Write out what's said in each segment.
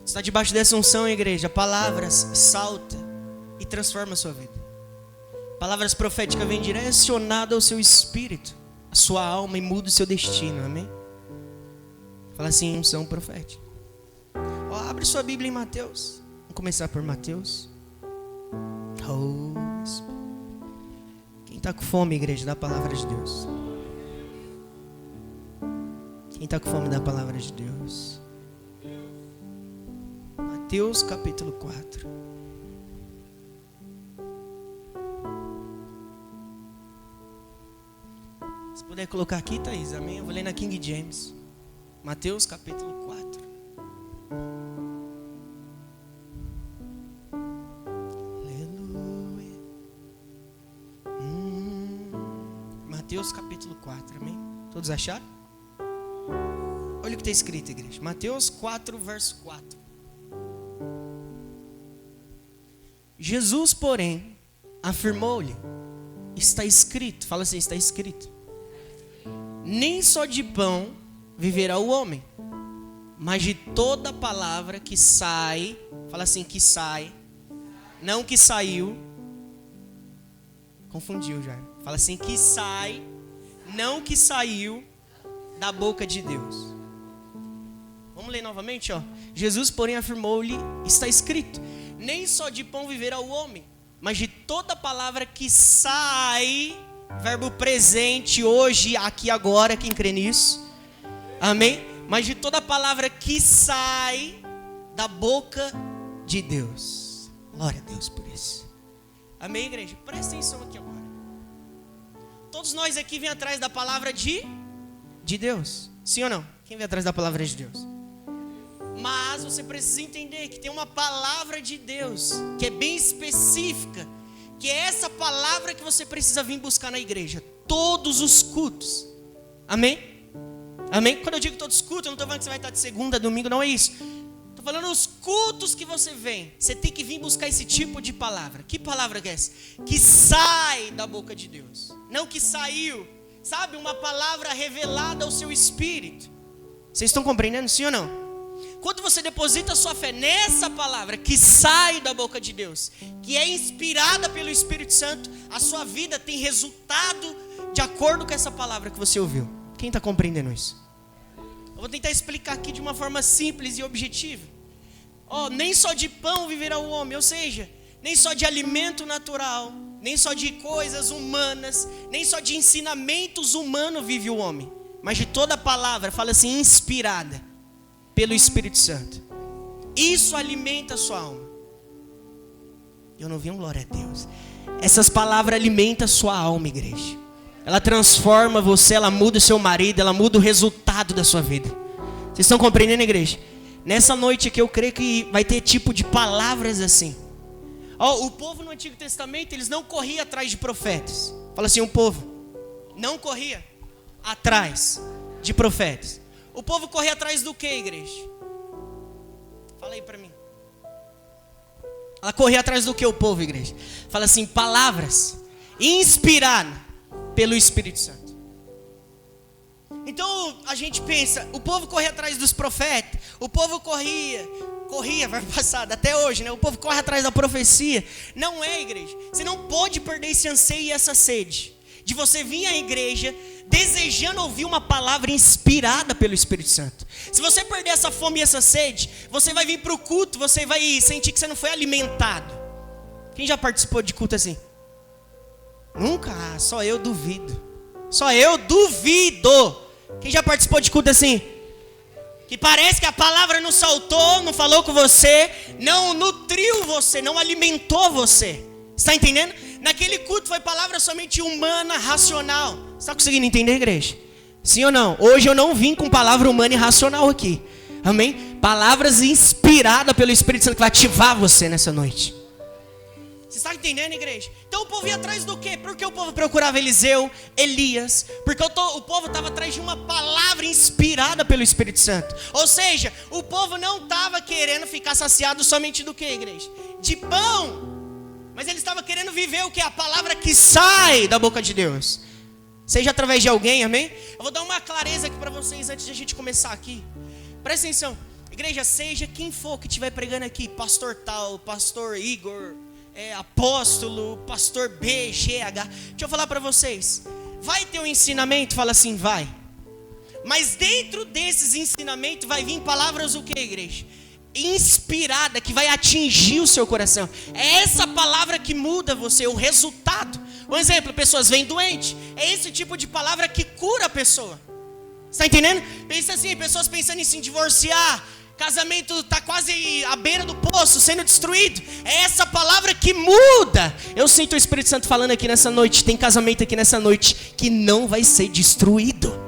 Você está debaixo dessa unção, igreja. Palavras salta e transforma a sua vida. Palavras proféticas vêm direcionadas ao seu espírito, a sua alma, e muda o seu destino, amém? Fala assim, unção profética. Abre sua Bíblia em Mateus. Vamos começar por Mateus. Quem está com fome, igreja, da palavra de Deus? Quem está com fome da palavra de Deus? Mateus capítulo 4. Se puder colocar aqui, Thaís, amém? Eu vou ler na King James. Mateus capítulo 4. Aleluia. Mateus capítulo 4, amém? Todos acharam? Olha o que está escrito, igreja. Mateus 4, verso 4. Jesus, porém, afirmou-lhe: está escrito. Fala assim, está escrito. Nem só de pão viverá o homem, mas de toda palavra que sai. Fala assim, que sai. Não que saiu. Confundiu já. Fala assim, que sai. Não que saiu da boca de Deus. Vamos ler novamente, ó. Jesus, porém, afirmou-lhe: está escrito. Nem só de pão viverá o homem, mas de toda palavra que sai. Verbo presente, hoje, aqui, agora, quem crê nisso? Amém? Mas de toda palavra que sai da boca de Deus. Glória a Deus por isso. Amém, igreja? Presta atenção aqui agora. Todos nós aqui vêm atrás da palavra de Deus. Sim ou não? Quem vem atrás da palavra de Deus? Mas você precisa entender que tem uma palavra de Deus que é bem específica, que é essa palavra que você precisa vir buscar na igreja todos os cultos. Amém? Amém? Quando eu digo todos os cultos, eu não estou falando que você vai estar de segunda a domingo, não é isso. Estou falando os cultos que você vem. Você tem que vir buscar esse tipo de palavra. Que palavra que é essa? Que sai da boca de Deus. Não que saiu. Sabe? Uma palavra revelada ao seu espírito. Vocês estão compreendendo, sim ou não? Quando você deposita a sua fé nessa palavra que sai da boca de Deus, que é inspirada pelo Espírito Santo, a sua vida tem resultado de acordo com essa palavra que você ouviu. Quem está compreendendo isso? Eu vou tentar explicar aqui de uma forma simples e objetiva. Nem só de pão viverá o homem, ou seja, nem só de alimento natural, nem só de coisas humanas, nem só de ensinamentos humanos vive o homem, mas de toda palavra, fala assim, inspirada pelo Espírito Santo. Isso alimenta a sua alma. Eu não vi um glória a Deus. Essas palavras alimentam a sua alma, igreja. Ela transforma você, ela muda o seu marido, ela muda o resultado da sua vida. Vocês estão compreendendo, igreja? Nessa noite aqui eu creio que vai ter tipo de palavras assim. O povo no Antigo Testamento, eles não corriam atrás de profetas. Fala assim, o povo não corria atrás de profetas. O povo corria atrás do que, igreja? Fala aí para mim. Ela corria atrás do que, o povo, igreja? Fala assim, palavras inspiradas pelo Espírito Santo. Então a gente pensa, o povo corria atrás dos profetas. O povo corria, vai passar até hoje, né? O povo corre atrás da profecia. Não é, igreja. Você não pode perder esse anseio e essa sede de você vir à igreja desejando ouvir uma palavra inspirada pelo Espírito Santo. Se você perder essa fome e essa sede, você vai vir para o culto, você vai sentir que você não foi alimentado. Quem já participou de culto assim? Nunca? Só eu duvido. Só eu duvido. Quem já participou de culto assim? Que parece que a palavra não saltou, não falou com você, não nutriu você, não alimentou você. Está entendendo? Naquele culto foi palavra somente humana, racional. Você está conseguindo entender, igreja? Sim ou não? Hoje eu não vim com palavra humana e racional aqui. Amém? Palavras inspiradas pelo Espírito Santo que vai ativar você nessa noite. Você está entendendo, igreja? Então o povo ia atrás do quê? Porque o povo procurava Eliseu, Elias. Porque o povo estava atrás de uma palavra inspirada pelo Espírito Santo. Ou seja, o povo não estava querendo ficar saciado somente do quê, igreja? De pão. Mas ele estava querendo viver o que? A palavra que sai da boca de Deus. Seja através de alguém, amém? Eu vou dar uma clareza aqui para vocês antes de a gente começar aqui. Presta atenção. Igreja, seja quem for que estiver pregando aqui, pastor tal, pastor Igor, apóstolo, pastor B, G, H. Deixa eu falar para vocês. Vai ter um ensinamento? Fala assim, vai. Mas dentro desses ensinamentos vai vir palavras o que, igreja? Inspirada, que vai atingir o seu coração. É essa palavra que muda você, o resultado. Um exemplo, pessoas vêm doentes. É esse tipo de palavra que cura a pessoa. Está entendendo? Pensa assim, pessoas pensando em se divorciar. Casamento está quase à beira do poço, sendo destruído. É essa palavra que muda. Eu sinto o Espírito Santo falando aqui nessa noite. Tem casamento aqui nessa noite que não vai ser destruído.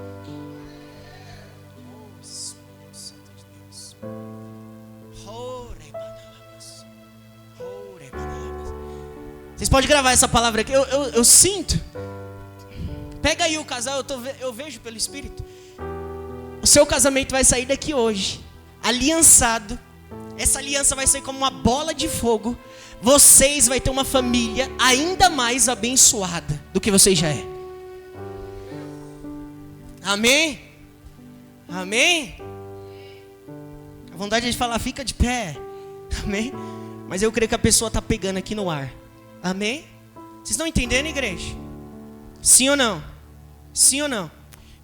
Vocês podem gravar essa palavra aqui. Eu sinto. Pega aí o casal, eu vejo pelo Espírito. O seu casamento vai sair daqui hoje aliançado. Essa aliança vai ser como uma bola de fogo. Vocês vão ter uma família ainda mais abençoada do que vocês já é. Amém? Amém? A vontade de falar, fica de pé. Amém? Mas eu creio que a pessoa está pegando aqui no ar. Amém? Vocês estão entendendo, igreja? Sim ou não? Sim ou não?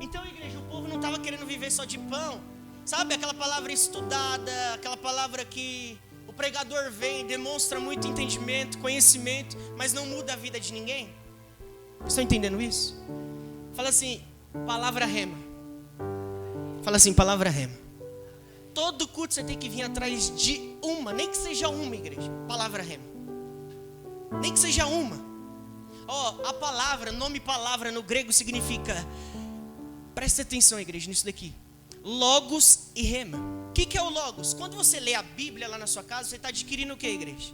Então, igreja, o povo não estava querendo viver só de pão. Sabe, aquela palavra estudada, aquela palavra que o pregador vem, demonstra muito entendimento, conhecimento, mas não muda a vida de ninguém. Vocês estão entendendo isso? Fala assim, palavra rema. Fala assim, palavra rema. Todo culto você tem que vir atrás de uma, nem que seja uma, igreja. Palavra rema. Nem que seja uma. A palavra, nome palavra no grego significa, presta atenção, igreja, nisso daqui. Logos e rema. O que é o logos? Quando você lê a Bíblia lá na sua casa, você está adquirindo o que, igreja?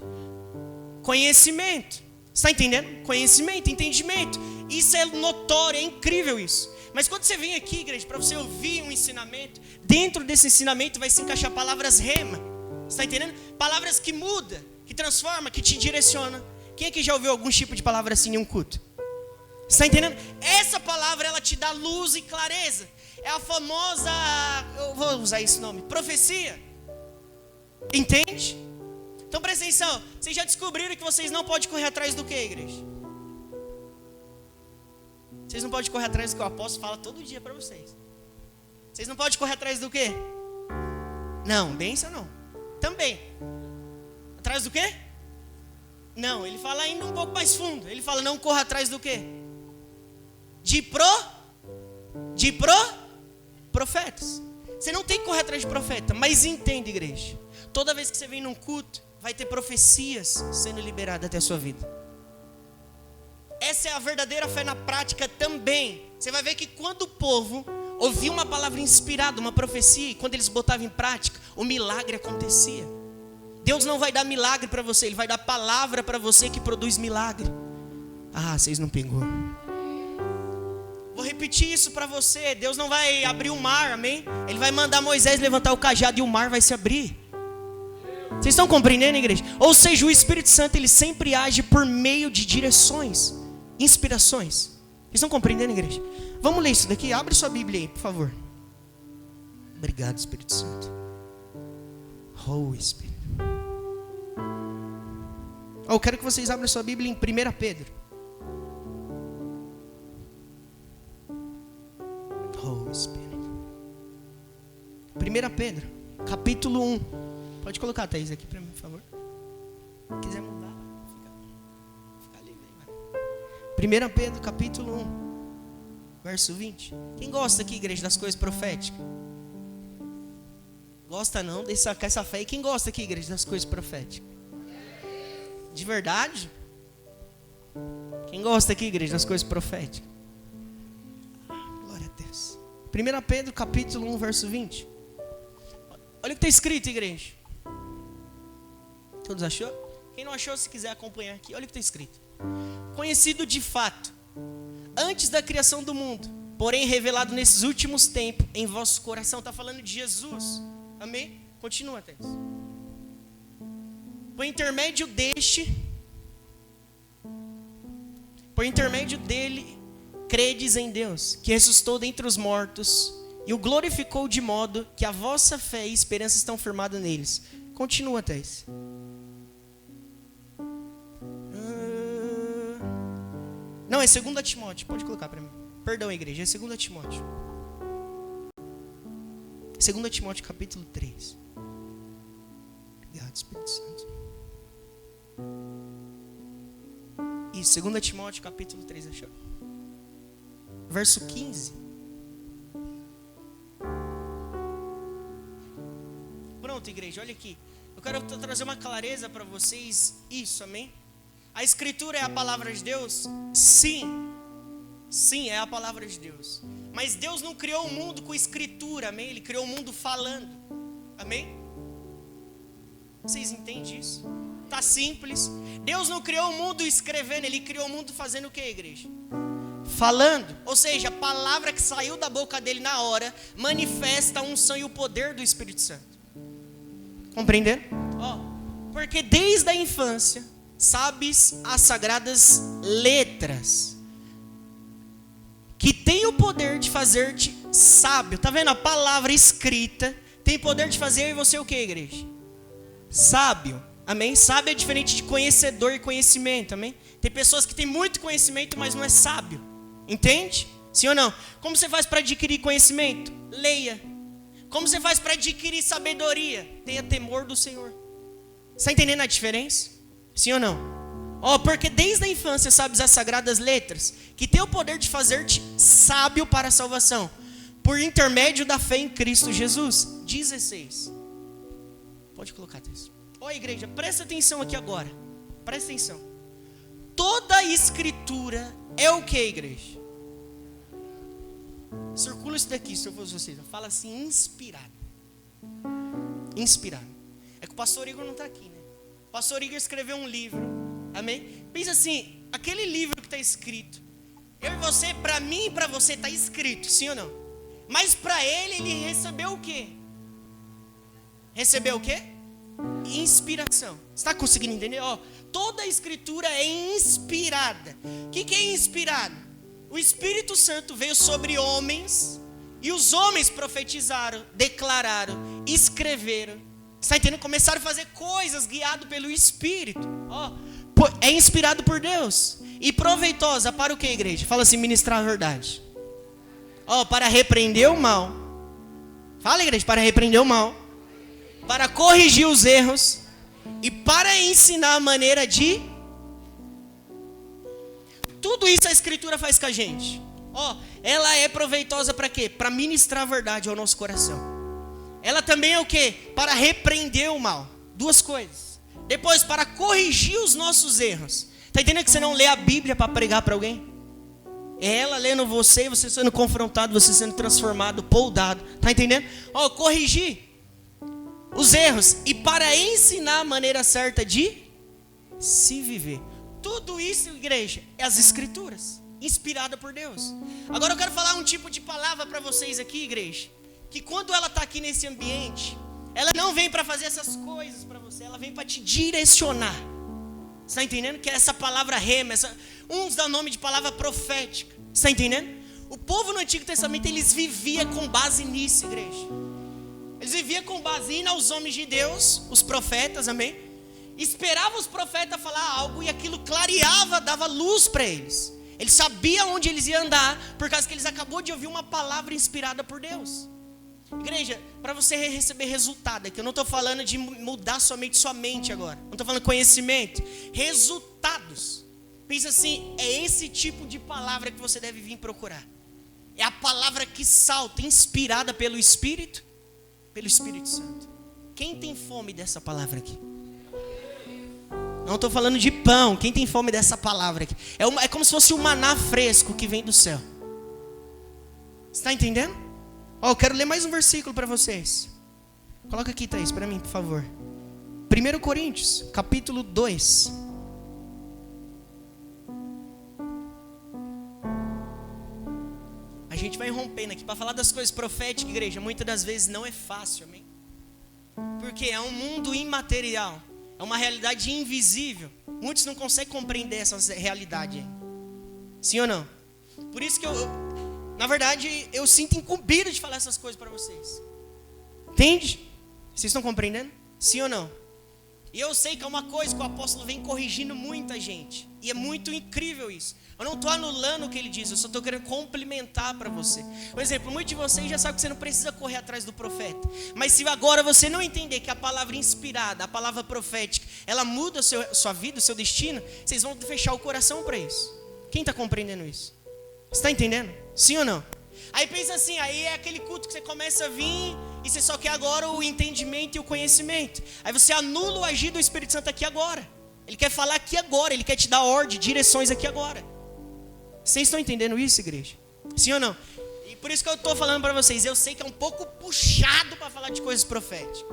Conhecimento. Está entendendo? Conhecimento, entendimento. Isso é notório, é incrível isso. Mas quando você vem aqui, igreja, para você ouvir um ensinamento, dentro desse ensinamento vai se encaixar palavras rema. Está entendendo? Palavras que mudam, que transformam, que te direcionam. Quem aqui já ouviu algum tipo de palavra assim em um culto? Está entendendo? Essa palavra, ela te dá luz e clareza. É a famosa, eu vou usar esse nome, profecia. Entende? Então presta atenção. Vocês já descobriram que vocês não podem correr atrás do que, igreja? Vocês não podem correr atrás do que o apóstolo fala todo dia para vocês. Vocês não podem correr atrás do que? Não, bênção não. Também. Atrás do que? Não, ele fala ainda um pouco mais fundo. Ele fala, não corra atrás do quê? De profetas. Você não tem que correr atrás de profeta, mas entende, igreja. Toda vez que você vem num culto, vai ter profecias sendo liberadas até a sua vida. Essa é a verdadeira fé na prática também. Você vai ver que quando o povo ouvia uma palavra inspirada, uma profecia, e quando eles botavam em prática, o milagre acontecia. Deus não vai dar milagre para você, Ele vai dar palavra para você que produz milagre. Vocês não pegou. Vou repetir isso para você. Deus não vai abrir o mar, amém? Ele vai mandar Moisés levantar o cajado e o mar vai se abrir. Vocês estão compreendendo, igreja? Ou seja, o Espírito Santo, ele sempre age por meio de direções, inspirações. Vocês estão compreendendo, igreja? Vamos ler isso daqui? Abre sua Bíblia aí, por favor. Obrigado, Espírito Santo. Espírito. Eu quero que vocês abram sua Bíblia em 1 Pedro. Espírito. 1 Pedro, capítulo 1. Pode colocar a Thaís aqui para mim, por favor. Se quiser mudar, fica livre. 1 Pedro, capítulo 1, verso 20. Quem gosta aqui, igreja, das coisas proféticas? Gosta não? Deixa essa fé aí. Quem gosta aqui, igreja, das coisas proféticas? De verdade? Quem gosta aqui, igreja, das coisas proféticas? Glória a Deus. 1 Pedro, capítulo 1, verso 20. Olha o que está escrito, igreja. Todos achou? Quem não achou, se quiser acompanhar aqui, olha o que está escrito. Conhecido de fato, antes da criação do mundo, porém revelado nesses últimos tempos em vosso coração. Está falando de Jesus. Amém? Continua, Thaís. Por intermédio dele, credes em Deus, que ressuscitou dentre os mortos e o glorificou de modo que a vossa fé e esperança estão firmadas neles. Continua, Thais. Não, é 2 Timóteo. Pode colocar para mim. Perdão, igreja. É 2 Timóteo. 2 Timóteo, capítulo 3. Obrigado, Espírito Santo. Isso, 2 Timóteo, capítulo 3. Achou? Verso 15. Pronto, igreja. Olha aqui. Eu quero trazer uma clareza para vocês. Isso, amém? A Escritura é a palavra de Deus? Sim. Sim, é a palavra de Deus. Mas Deus não criou o mundo com escritura, amém? Ele criou o mundo falando, amém? Vocês entendem isso? Tá simples. Deus não criou o mundo escrevendo, Ele criou o mundo fazendo o que, igreja? Falando. Ou seja, a palavra que saiu da boca dele na hora manifesta a unção e o poder do Espírito Santo. Compreendendo? Porque desde a infância sabes as sagradas letras, que tem o poder de fazer-te sábio. Tá vendo? A palavra escrita tem poder de fazer você o que, igreja? Sábio. Amém? Sábio é diferente de conhecedor e conhecimento. Amém? Tem pessoas que têm muito conhecimento, mas não é sábio. Entende? Sim ou não? Como você faz para adquirir conhecimento? Leia. Como você faz para adquirir sabedoria? Tenha temor do Senhor. Está entendendo a diferença? Sim ou não? Porque desde a infância sabes as sagradas letras, que tem o poder de fazer-te sábio para a salvação, por intermédio da fé em Cristo Jesus. 16. Pode colocar isso. Igreja, presta atenção aqui agora. Presta atenção. Toda a escritura é o que, igreja? Circula isso daqui, se eu fosse vocês. Fala assim, inspirado. Inspirado. É que o pastor Igor não está aqui, né? O pastor Igor escreveu um livro. Amém? Pensa assim, aquele livro que está escrito, eu e você, para mim e para você está escrito, sim ou não? Mas para ele recebeu o quê? Recebeu o quê? Inspiração. Você está conseguindo entender? Toda a escritura é inspirada. O que é inspirado? O Espírito Santo veio sobre homens, e os homens profetizaram, declararam, escreveram. Está entendendo? Começaram a fazer coisas guiado pelo Espírito. É inspirado por Deus. E proveitosa para o que, igreja? Fala assim, ministrar a verdade. Para repreender o mal. Fala, igreja, para repreender o mal. Para corrigir os erros. E para ensinar a maneira de... Tudo isso a Escritura faz com a gente. Ela é proveitosa para quê? Para ministrar a verdade ao nosso coração. Ela também é o quê? Para repreender o mal. Duas coisas. Depois, para corrigir os nossos erros. Está entendendo que você não lê a Bíblia para pregar para alguém? É ela lendo você, você sendo confrontado, você sendo transformado, poldado. Está entendendo? Corrigir os erros. E para ensinar a maneira certa de se viver. Tudo isso, igreja, é as Escrituras. Inspirada por Deus. Agora eu quero falar um tipo de palavra para vocês aqui, igreja. Que quando ela está aqui nesse ambiente, ela não vem para fazer essas coisas para você, ela vem para te direcionar. Você está entendendo? Que é essa palavra rema, uns dão nome de palavra profética. Você está entendendo? O povo no Antigo Testamento, eles viviam com base nisso, igreja. Eles viviam com base indo aos homens de Deus, os profetas, amém? Esperavam os profetas falar algo e aquilo clareava, dava luz para eles. Eles sabiam onde eles iam andar, por causa que eles acabou de ouvir uma palavra inspirada por Deus. Igreja, para você receber resultado aqui, eu não estou falando de mudar somente sua mente agora. Não estou falando conhecimento. Resultados. Pensa assim, é esse tipo de palavra que você deve vir procurar. É a palavra que salta, inspirada pelo Espírito Santo. Quem tem fome dessa palavra aqui? Não estou falando de pão. Quem tem fome dessa palavra aqui? É como se fosse um maná fresco que vem do céu. Você está entendendo? Eu quero ler mais um versículo para vocês. Coloca aqui, Thaís, para mim, por favor. 1 Coríntios, capítulo 2. A gente vai rompendo aqui para falar das coisas proféticas, igreja. Muitas das vezes não é fácil, amém? Porque é um mundo imaterial. É uma realidade invisível. Muitos não conseguem compreender essa realidade aí. Sim ou não? Por isso que Na verdade, eu sinto incumbido de falar essas coisas para vocês. Entende? Vocês estão compreendendo? Sim ou não? E eu sei que é uma coisa que o apóstolo vem corrigindo muita gente. E é muito incrível isso. Eu não estou anulando o que ele diz, eu só estou querendo complementar para você. Por exemplo, muitos de vocês já sabem que você não precisa correr atrás do profeta. Mas se agora você não entender que a palavra inspirada, a palavra profética, ela muda a sua vida, o seu destino, vocês vão fechar o coração para isso. Quem está compreendendo isso? Você está entendendo? Sim ou não? Aí pensa assim, aí é aquele culto que você começa a vir e você só quer agora o entendimento e o conhecimento. Aí você anula o agir do Espírito Santo aqui agora. Ele quer falar aqui agora, ele quer te dar ordem, direções aqui agora. Vocês estão entendendo isso, igreja? Sim ou não? E por isso que eu estou falando para vocês, eu sei que é um pouco puxado para falar de coisas proféticas.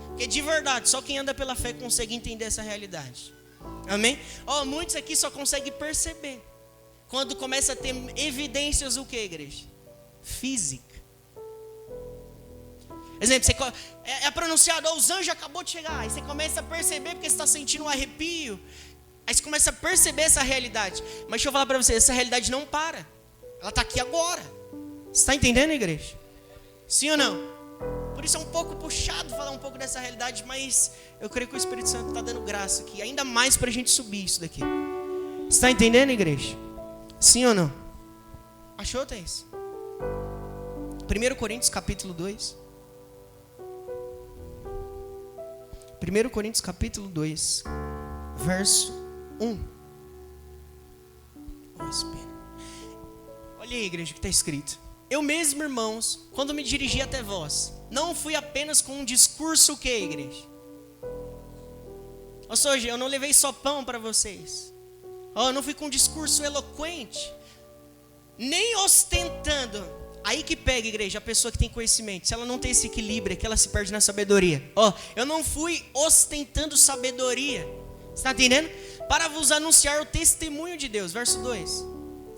Porque de verdade, só quem anda pela fé consegue entender essa realidade. Amém? Muitos aqui só conseguem perceber quando começa a ter evidências o que, igreja? Física. Exemplo, é pronunciado, os anjos acabou de chegar. Aí você começa a perceber porque você está sentindo um arrepio. Aí você começa a perceber essa realidade. Mas deixa eu falar para você, essa realidade não para. Ela está aqui agora. Você está entendendo, igreja? Sim ou não? Por isso é um pouco puxado falar um pouco dessa realidade, mas eu creio que o Espírito Santo está dando graça aqui, ainda mais para a gente subir isso daqui. Você está entendendo, igreja? Sim ou não? Achou, Thaís? 1 Coríntios capítulo 2. 1 Coríntios capítulo 2, verso 1. Olha aí, igreja, o que está escrito. Eu mesmo, irmãos, quando me dirigi até vós, não fui apenas com um discurso o que, igreja? Ou seja, eu não levei só pão para vocês. Eu não fui com um discurso eloquente, nem ostentando. Aí que pega, igreja, a pessoa que tem conhecimento. Se ela não tem esse equilíbrio, é que ela se perde na sabedoria. Eu não fui ostentando sabedoria. Você está entendendo? Para vos anunciar o testemunho de Deus. Verso 2.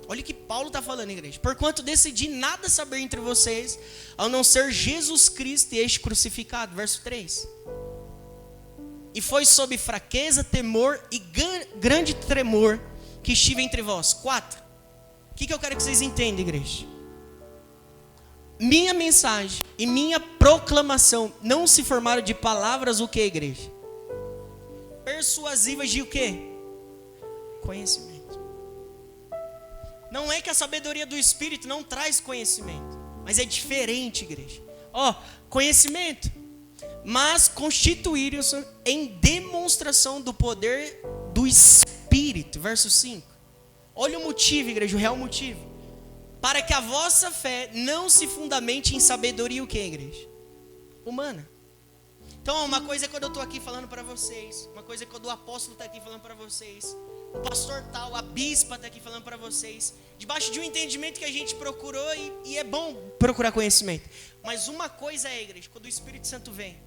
Olha o que Paulo está falando, igreja. Porquanto decidi nada saber entre vocês, ao não ser Jesus Cristo e este crucificado. Verso 3. E foi sob fraqueza, temor e grande tremor que estive entre vós. 4. O que eu quero que vocês entendam, igreja? Minha mensagem e minha proclamação não se formaram de palavras o que, igreja? Persuasivas de o que? Conhecimento. Não é que a sabedoria do Espírito não traz conhecimento, mas é diferente, igreja. Conhecimento, mas constituíram-se em demonstração do poder do Espírito. Verso 5. Olha o motivo, igreja, o real motivo. Para que a vossa fé não se fundamente em sabedoria o que, igreja? Humana. Então, uma coisa é quando eu estou aqui falando para vocês. Uma coisa é quando o apóstolo está aqui falando para vocês. O pastor tal, a bispa está aqui falando para vocês. Debaixo de um entendimento que a gente procurou e é bom procurar conhecimento. Mas uma coisa é, igreja, quando o Espírito Santo vem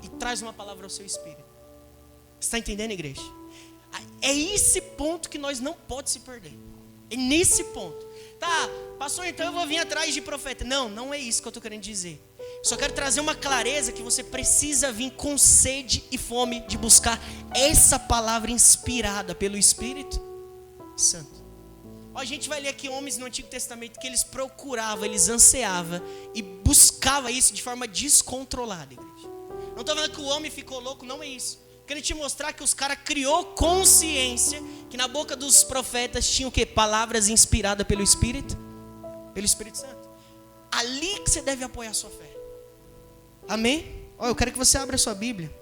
e traz uma palavra ao seu espírito. Você está entendendo, igreja? É esse ponto que nós não podemos se perder. É nesse ponto. Tá, pastor, então eu vou vir atrás de profeta. Não é isso que eu estou querendo dizer. Só quero trazer uma clareza que você precisa vir com sede e fome de buscar essa palavra inspirada pelo Espírito Santo. A gente vai ler aqui homens no Antigo Testamento que eles procuravam, eles ansiavam e buscavam isso de forma descontrolada, igreja. Não estou falando que o homem ficou louco, não é isso. Quero te mostrar que os caras criou consciência que na boca dos profetas tinha o quê? Palavras inspiradas pelo Espírito? Pelo Espírito Santo. Ali que você deve apoiar a sua fé. Amém? Eu quero que você abra a sua Bíblia.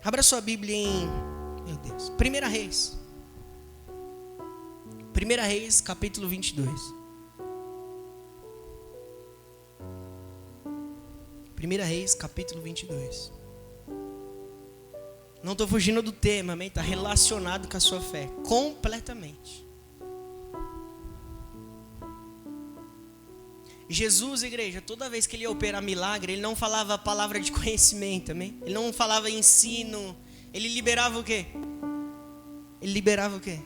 Abra a sua Bíblia em... Meu Deus. 1 Reis. 1 Reis, capítulo 22. 1 Reis, capítulo 22. Não estou fugindo do tema, amém? Está relacionado com a sua fé, completamente. Jesus, igreja, toda vez que ele ia operar milagre, ele não falava a palavra de conhecimento, amém? Ele não falava ensino, ele liberava o quê? Ele liberava o quê?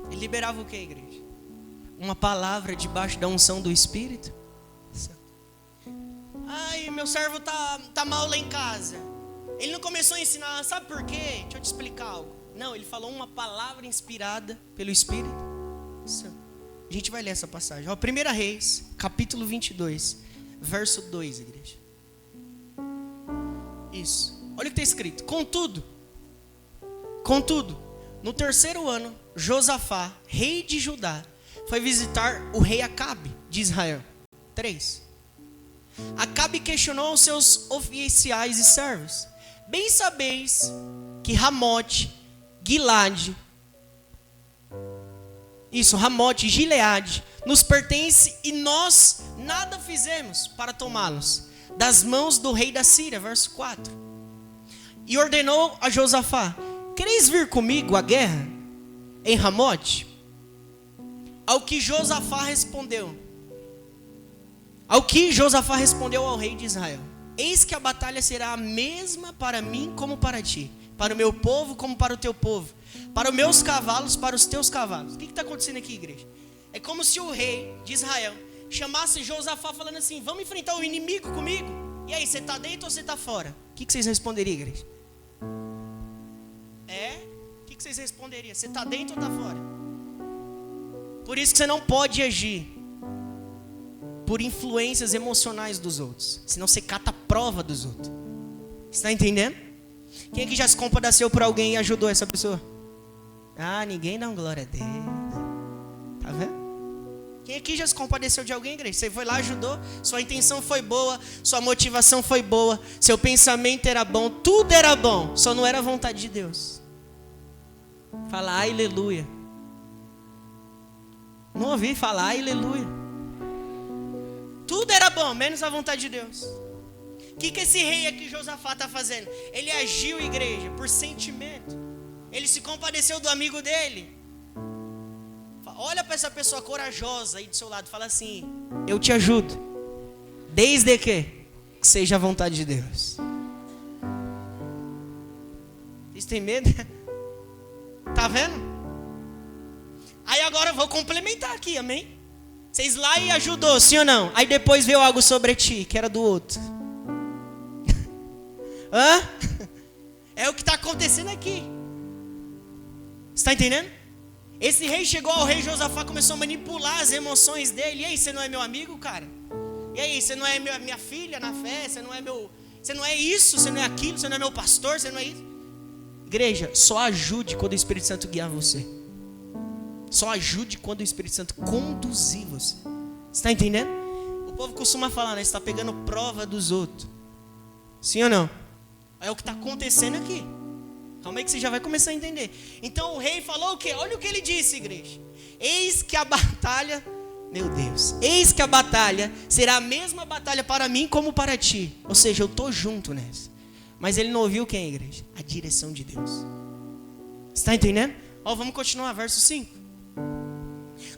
Ele liberava o quê, igreja? Uma palavra debaixo da unção do Espírito. Ai, meu servo tá mal lá em casa. Ele não começou a ensinar, sabe por quê? Deixa eu te explicar algo. Não, ele falou uma palavra inspirada pelo Espírito Santo. A gente vai ler essa passagem. Ó, 1 Reis, capítulo 22, verso 2, igreja. Isso. Olha o que está escrito. Contudo, no terceiro ano, Josafá, rei de Judá, foi visitar o rei Acabe de Israel. 3. Acabe questionou os seus oficiais e servos: bem sabeis que Ramote, Gileade, Ramote, Gileade, nos pertence e nós nada fizemos para tomá-los das mãos do rei da Síria. Verso 4. E ordenou a Josafá: quereis vir comigo à guerra em Ramote? Ao que Josafá respondeu ao rei de Israel: eis que a batalha será a mesma para mim como para ti, para o meu povo como para o teu povo, para os meus cavalos, para os teus cavalos. O que está acontecendo aqui, igreja? É como se o rei de Israel chamasse Josafá falando assim: vamos enfrentar o inimigo comigo? E aí, você está dentro ou você está fora? O que vocês responderiam, igreja? O que vocês responderiam? Você está dentro ou está fora? Por isso que você não pode agir por influências emocionais dos outros, senão você cata a prova dos outros. Você está entendendo? Quem aqui já se compadeceu por alguém e ajudou essa pessoa? Ah, ninguém dá glória a Deus. Tá vendo? Quem aqui já se compadeceu de alguém, igreja? Você foi lá, ajudou, sua intenção foi boa, sua motivação foi boa, seu pensamento era bom, tudo era bom, só não era a vontade de Deus. Fala aleluia. Não ouvi falar aleluia. Tudo era bom, menos a vontade de Deus. O que esse rei aqui, Josafá, está fazendo? Ele agiu, igreja, por sentimento. Ele se compadeceu do amigo dele. Olha para essa pessoa corajosa aí do seu lado. Fala assim: eu te ajudo, desde que seja a vontade de Deus. Vocês têm medo? Tá vendo? Aí agora eu vou complementar aqui, amém? Vocês lá e ajudou, sim ou não? Aí depois veio algo sobre ti, que era do outro. Hã? É o que está acontecendo aqui. Você está entendendo? Esse rei chegou ao rei Josafá, começou a manipular as emoções dele. E aí, você não é meu amigo, cara? E aí, você não é minha filha na fé? Você não é isso, você não é aquilo, você não é meu pastor, você não é isso? Igreja, só ajude quando o Espírito Santo guiar você. Só ajude quando o Espírito Santo conduzir você. Você está entendendo? O povo costuma falar, né? Você está pegando prova dos outros. Sim ou não? É o que está acontecendo aqui. Calma aí que você já vai começar a entender. Então o rei falou o quê? Olha o que ele disse, igreja. Eis que a batalha, meu Deus, eis que a batalha será a mesma batalha para mim como para ti. Ou seja, eu estou junto nessa. Mas ele não ouviu quem, igreja? A direção de Deus. Você está entendendo? Ó, vamos continuar, verso 5.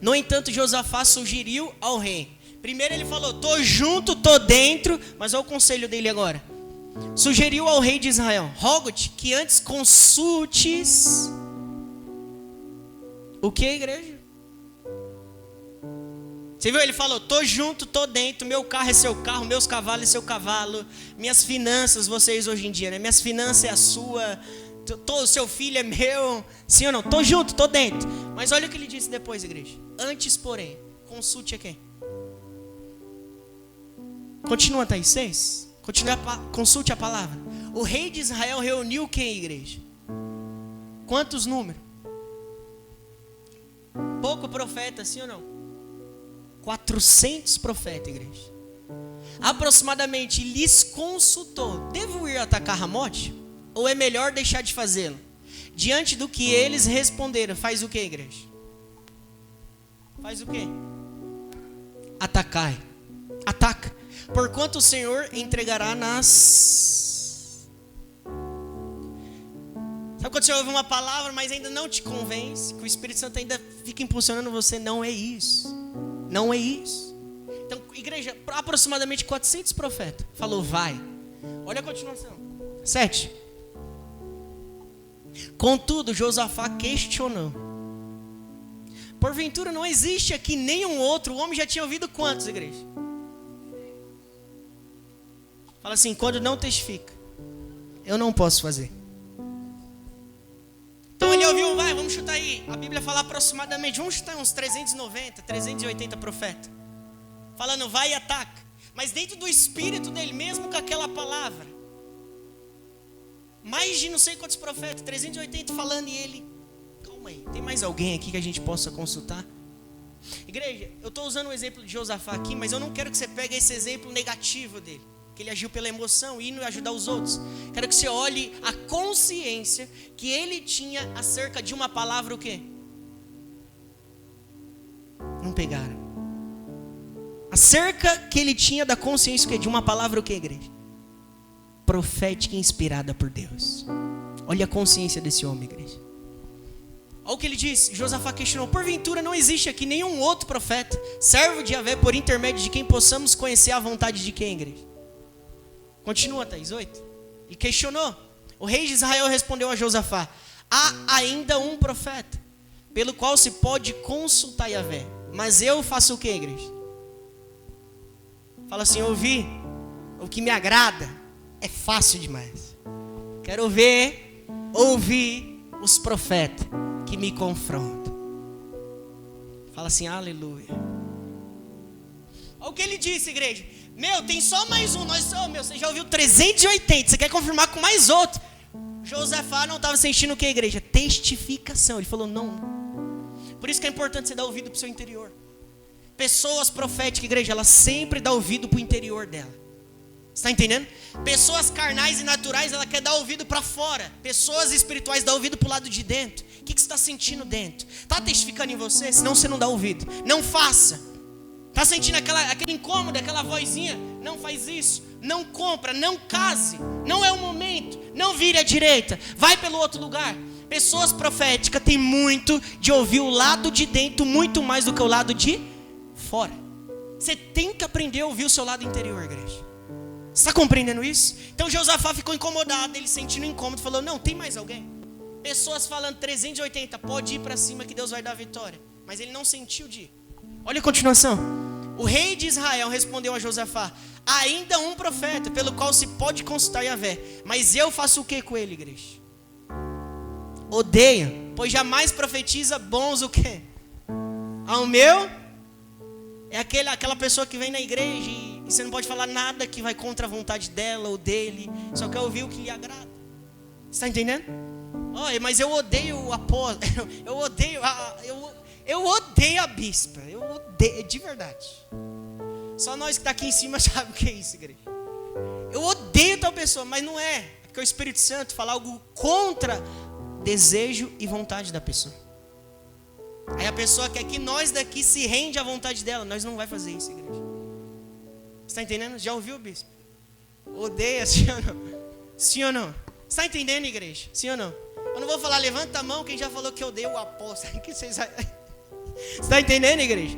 No entanto, Josafá sugeriu ao rei. Primeiro ele falou: estou junto, estou dentro. Mas olha o conselho dele agora. Sugeriu ao rei de Israel: rogo-te que antes consultes. O que, igreja? Você viu? Ele falou: estou junto, estou dentro. Meu carro é seu carro, meus cavalos é seu cavalo. Minhas finanças, vocês hoje em dia, né? Minhas finanças é a sua. O seu filho é meu. Sim ou não? Estou junto, estou dentro. Mas olha o que ele disse depois, igreja. Antes, porém, consulte a quem? Continua, Thaís, 6. Consulte a palavra. O rei de Israel reuniu quem, igreja? Quantos números? Pouco profeta, sim ou não? 400 profetas, igreja. Aproximadamente lhes consultou: devo ir atacar Ramote? Ou é melhor deixar de fazê-lo? Diante do que eles responderam, faz o que, igreja? Faz o que? Atacai. Ataca. Porquanto o Senhor entregará nas... Sabe quando você ouve uma palavra, mas ainda não te convence, que o Espírito Santo ainda fica impulsionando você? Não é isso. Não é isso. Então, igreja, aproximadamente 400 profetas. Falou, vai. Olha a continuação. 7. Contudo, Josafá questionou: porventura não existe aqui nenhum outro? O homem já tinha ouvido quantos, igreja? Fala assim: quando não testifica, eu não posso fazer. Então já ouviu, vamos chutar aí. A Bíblia fala aproximadamente, vamos chutar uns 390, 380 profetas. Falando, vai e ataca. Mas dentro do espírito dele, mesmo com aquela palavra. Mais de não sei quantos profetas, 380 falando e ele... Calma aí, tem mais alguém aqui que a gente possa consultar? Igreja, eu estou usando o exemplo de Josafá aqui, mas eu não quero que você pegue esse exemplo negativo dele. Que ele agiu pela emoção e não ajudar os outros. Quero que você olhe a consciência que ele tinha acerca de uma palavra o quê? Não pegaram. Acerca que ele tinha da consciência o quê? De uma palavra o quê, igreja? Profética e inspirada por Deus. Olha a consciência desse homem, igreja. Olha o que ele disse. Josafá questionou: porventura não existe aqui nenhum outro profeta, servo de Yahvé, por intermédio de quem possamos conhecer a vontade de quem, igreja? Continua, Thaís, 8. Ele questionou. O rei de Israel respondeu a Josafá: há ainda um profeta, pelo qual se pode consultar Yahvé. Mas eu faço o que, igreja? Fala assim: ouvir o que me agrada é fácil demais. Quero ouvir os profetas que me confrontam. Fala assim: aleluia. Olha o que ele disse, igreja. Tem só mais um. Você já ouviu 380. Você quer confirmar com mais outro? Josafá não estava sentindo o que, igreja? Testificação. Ele falou: não. Por isso que é importante você dar ouvido para o seu interior. Pessoas proféticas, igreja, elas sempre dão ouvido para o interior dela. Você está entendendo? Pessoas carnais e naturais, ela quer dar ouvido para fora. Pessoas espirituais dão ouvido para o lado de dentro. O que você está sentindo dentro? Está testificando em você? Senão você não dá ouvido. Não faça. Está sentindo aquele incômodo, aquela vozinha? Não faz isso. Não compra, não case. Não é o momento. Não vire à direita. Vai pelo outro lugar. Pessoas proféticas têm muito de ouvir o lado de dentro, muito mais do que o lado de fora. Você tem que aprender a ouvir o seu lado interior, igreja. Você está compreendendo isso? Então Josafá ficou incomodado, ele sentindo incômodo, falou: não, tem mais alguém? Pessoas falando 380, pode ir para cima que Deus vai dar a vitória. Mas ele não sentiu de ir. Olha a continuação. O rei de Israel respondeu a Josafá: ainda um profeta, pelo qual se pode consultar Yahvé. Mas eu faço o que com ele, igreja? Odeio, pois jamais profetiza bons o quê? Ao meu? É aquela pessoa que vem na igreja e você não pode falar nada que vai contra a vontade dela ou dele. Só quer ouvir o que lhe agrada. Você está entendendo? Mas eu odeio o apóstolo. Eu odeio a bispa. Eu odeio, de verdade. Só nós que está aqui em cima sabe o que é isso, igreja. Eu odeio tal pessoa, mas não é. É porque o Espírito Santo fala algo contra desejo e vontade da pessoa. Aí a pessoa quer que nós daqui se rende à vontade dela. Nós não vamos fazer isso, igreja. Você está entendendo? Já ouviu, bispo? Odeia, sim ou não? Sim ou não? Você está entendendo, igreja? Sim ou não? Eu não vou falar, levanta a mão quem já falou que odeia o apóstolo. Você está entendendo, igreja?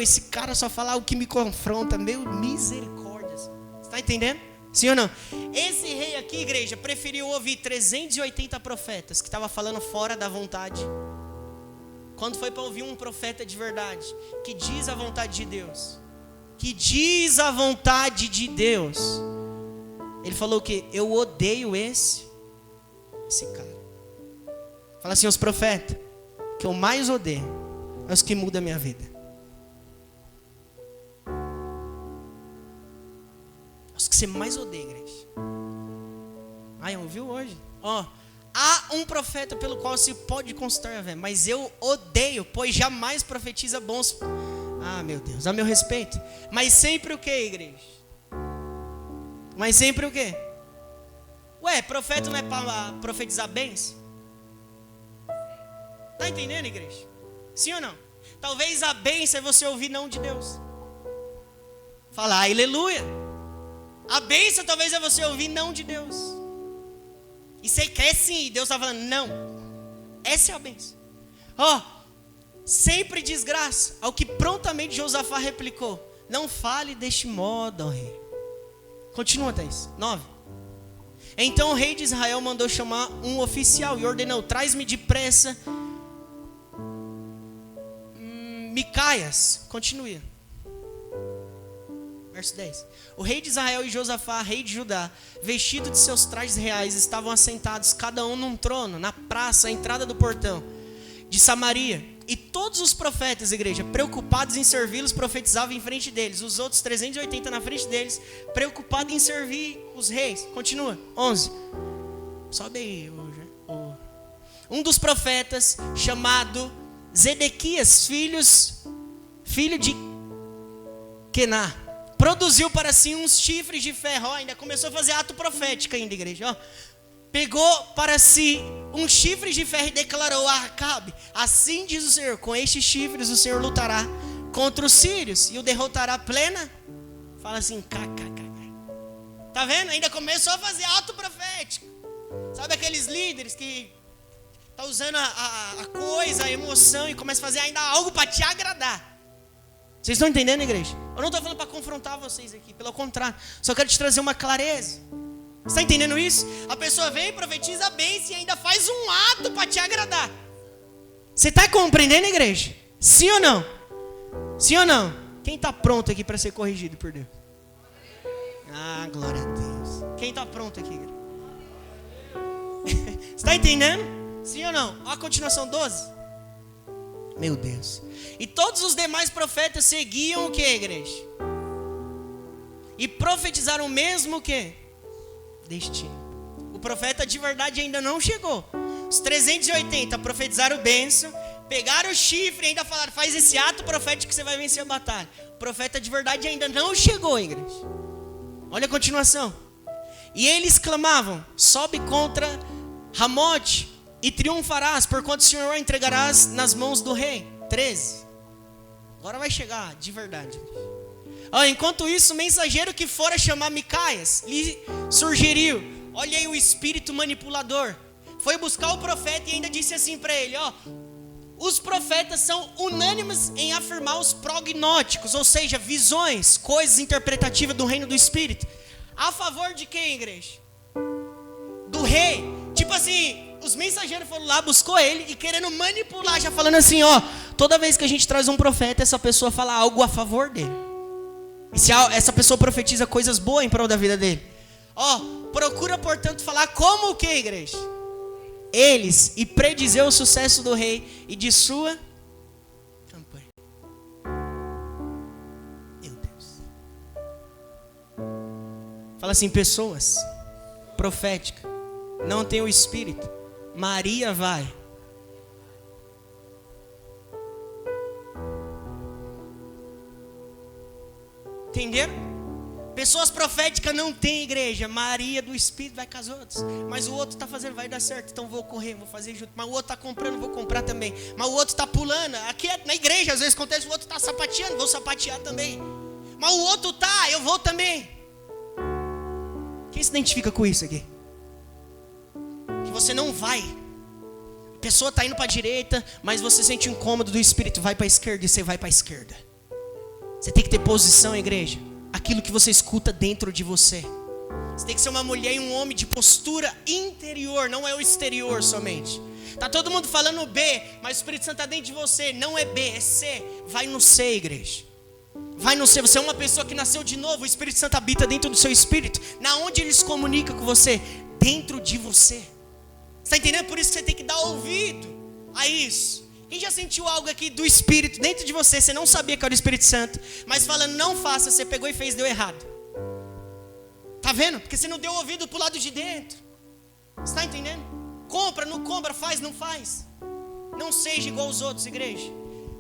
Esse cara só fala o que me confronta. Misericórdia. Você está entendendo? Sim ou não? Esse rei aqui, igreja, preferiu ouvir 380 profetas que estavam falando fora da vontade. Quando foi para ouvir um profeta de verdade, que diz a vontade de Deus, ele falou que eu odeio esse cara. Fala assim: os profetas que eu mais odeio é os que mudam a minha vida. Os que você mais odeia, igreja. Ouviu hoje? Há um profeta pelo qual se pode consultar Yahvé, mas eu odeio, pois jamais profetiza bons. Meu Deus, a meu respeito. Mas sempre o que, igreja? Mas sempre o que? Profeta não é para profetizar bens? Tá entendendo, igreja? Sim ou não? Talvez a bênção é você ouvir não de Deus. Fala aleluia. A bênção talvez é você ouvir não de Deus. E você quer sim, e Deus está falando não. Essa é a bênção. Sempre desgraça. Ao que prontamente Josafá replicou: não fale deste modo, ó rei. Continua, Thaís. 9. Então o rei de Israel mandou chamar um oficial e ordenou: traz-me depressa Micaias. Continue. Verso 10. O rei de Israel e Josafá, rei de Judá, vestido de seus trajes reais, estavam assentados, cada um num trono, na praça, à entrada do portão de Samaria. E todos os profetas, igreja, preocupados em servi-los, profetizavam em frente deles. Os outros 380 na frente deles, preocupados em servir os reis. Continua, 11. Sobe aí. Um dos profetas, chamado Zedequias, filho de Kená, produziu para si uns chifres de ferro. Ainda começou a fazer ato profético ainda, igreja. Pegou para si um chifre de ferro e declarou a Acabe: assim diz o Senhor, com estes chifres o Senhor lutará contra os sírios e o derrotará plena. Fala assim, tá vendo? Ainda começou a fazer ato profético. Sabe aqueles líderes que tá usando a coisa, a emoção e começa a fazer ainda algo para te agradar. Vocês estão entendendo, igreja? Eu não estou falando para confrontar vocês aqui, pelo contrário, só quero te trazer uma clareza. Você está entendendo isso? A pessoa vem, profetiza a bênção e ainda faz um ato para te agradar. Você está compreendendo, igreja? Sim ou não? Sim ou não? Quem está pronto aqui para ser corrigido por Deus? Ah, glória a Deus. Quem está pronto aqui, igreja? Você está entendendo? Sim ou não? Olha a continuação 12. Meu Deus. E todos os demais profetas seguiam o que, igreja? E profetizaram o mesmo o que? Destino. O profeta de verdade ainda não chegou. Os 380 profetizaram bênção, pegaram o chifre e ainda falaram: faz esse ato profético que você vai vencer a batalha. O profeta de verdade ainda não chegou, igreja. Olha a continuação. E eles clamavam: sobe contra Ramote e triunfarás, porquanto o Senhor entregarás nas mãos do rei. 13. Agora vai chegar de verdade. Enquanto isso, o mensageiro que fora chamar Micaias lhe sugeriu: olha aí o espírito manipulador. Foi buscar o profeta e ainda disse assim para ele: os profetas são unânimes em afirmar os prognósticos, ou seja, visões, coisas interpretativas do reino do espírito. A favor de quem, igreja? Do rei. Tipo assim, os mensageiros foram lá, buscou ele e querendo manipular, já falando assim: toda vez que a gente traz um profeta, essa pessoa fala algo a favor dele. E se essa pessoa profetiza coisas boas em prol da vida dele. Procura, portanto, falar como o que, igreja? Eles, e predizer o sucesso do rei e de sua campanha. Meu Deus. Fala assim: pessoas proféticas não tem o espírito. Maria vai. Entenderam? Pessoas proféticas não tem, igreja. Maria do espírito vai com as outras. Mas o outro está fazendo, vai dar certo, então vou correr, vou fazer junto. Mas o outro está comprando, vou comprar também. Mas o outro está pulando. Aqui na igreja às vezes acontece, o outro está sapateando, vou sapatear também. Mas o outro tá, eu vou também. Quem se identifica com isso aqui? Que você não vai. A pessoa está indo para a direita, mas você sente um incômodo do espírito, vai para a esquerda e você vai para a esquerda. Você tem que ter posição, igreja. Aquilo que você escuta dentro de você. Você tem que ser uma mulher e um homem de postura interior, não é o exterior somente. Tá todo mundo falando B, mas o Espírito Santo está dentro de você. Não é B, é C. Vai no C, igreja. Vai no C. Você é uma pessoa que nasceu de novo. O Espírito Santo habita dentro do seu espírito. Na onde ele se comunica com você? Dentro de você. Você está entendendo? Por isso que você tem que dar ouvido a isso. Quem já sentiu algo aqui do Espírito dentro de você? Você não sabia que era o Espírito Santo, mas falando não faça, você pegou e fez, deu errado. Tá vendo? Porque você não deu ouvido pro lado de dentro. Você está entendendo? Compra, não compra, faz, não faz. Não seja igual aos outros, igreja.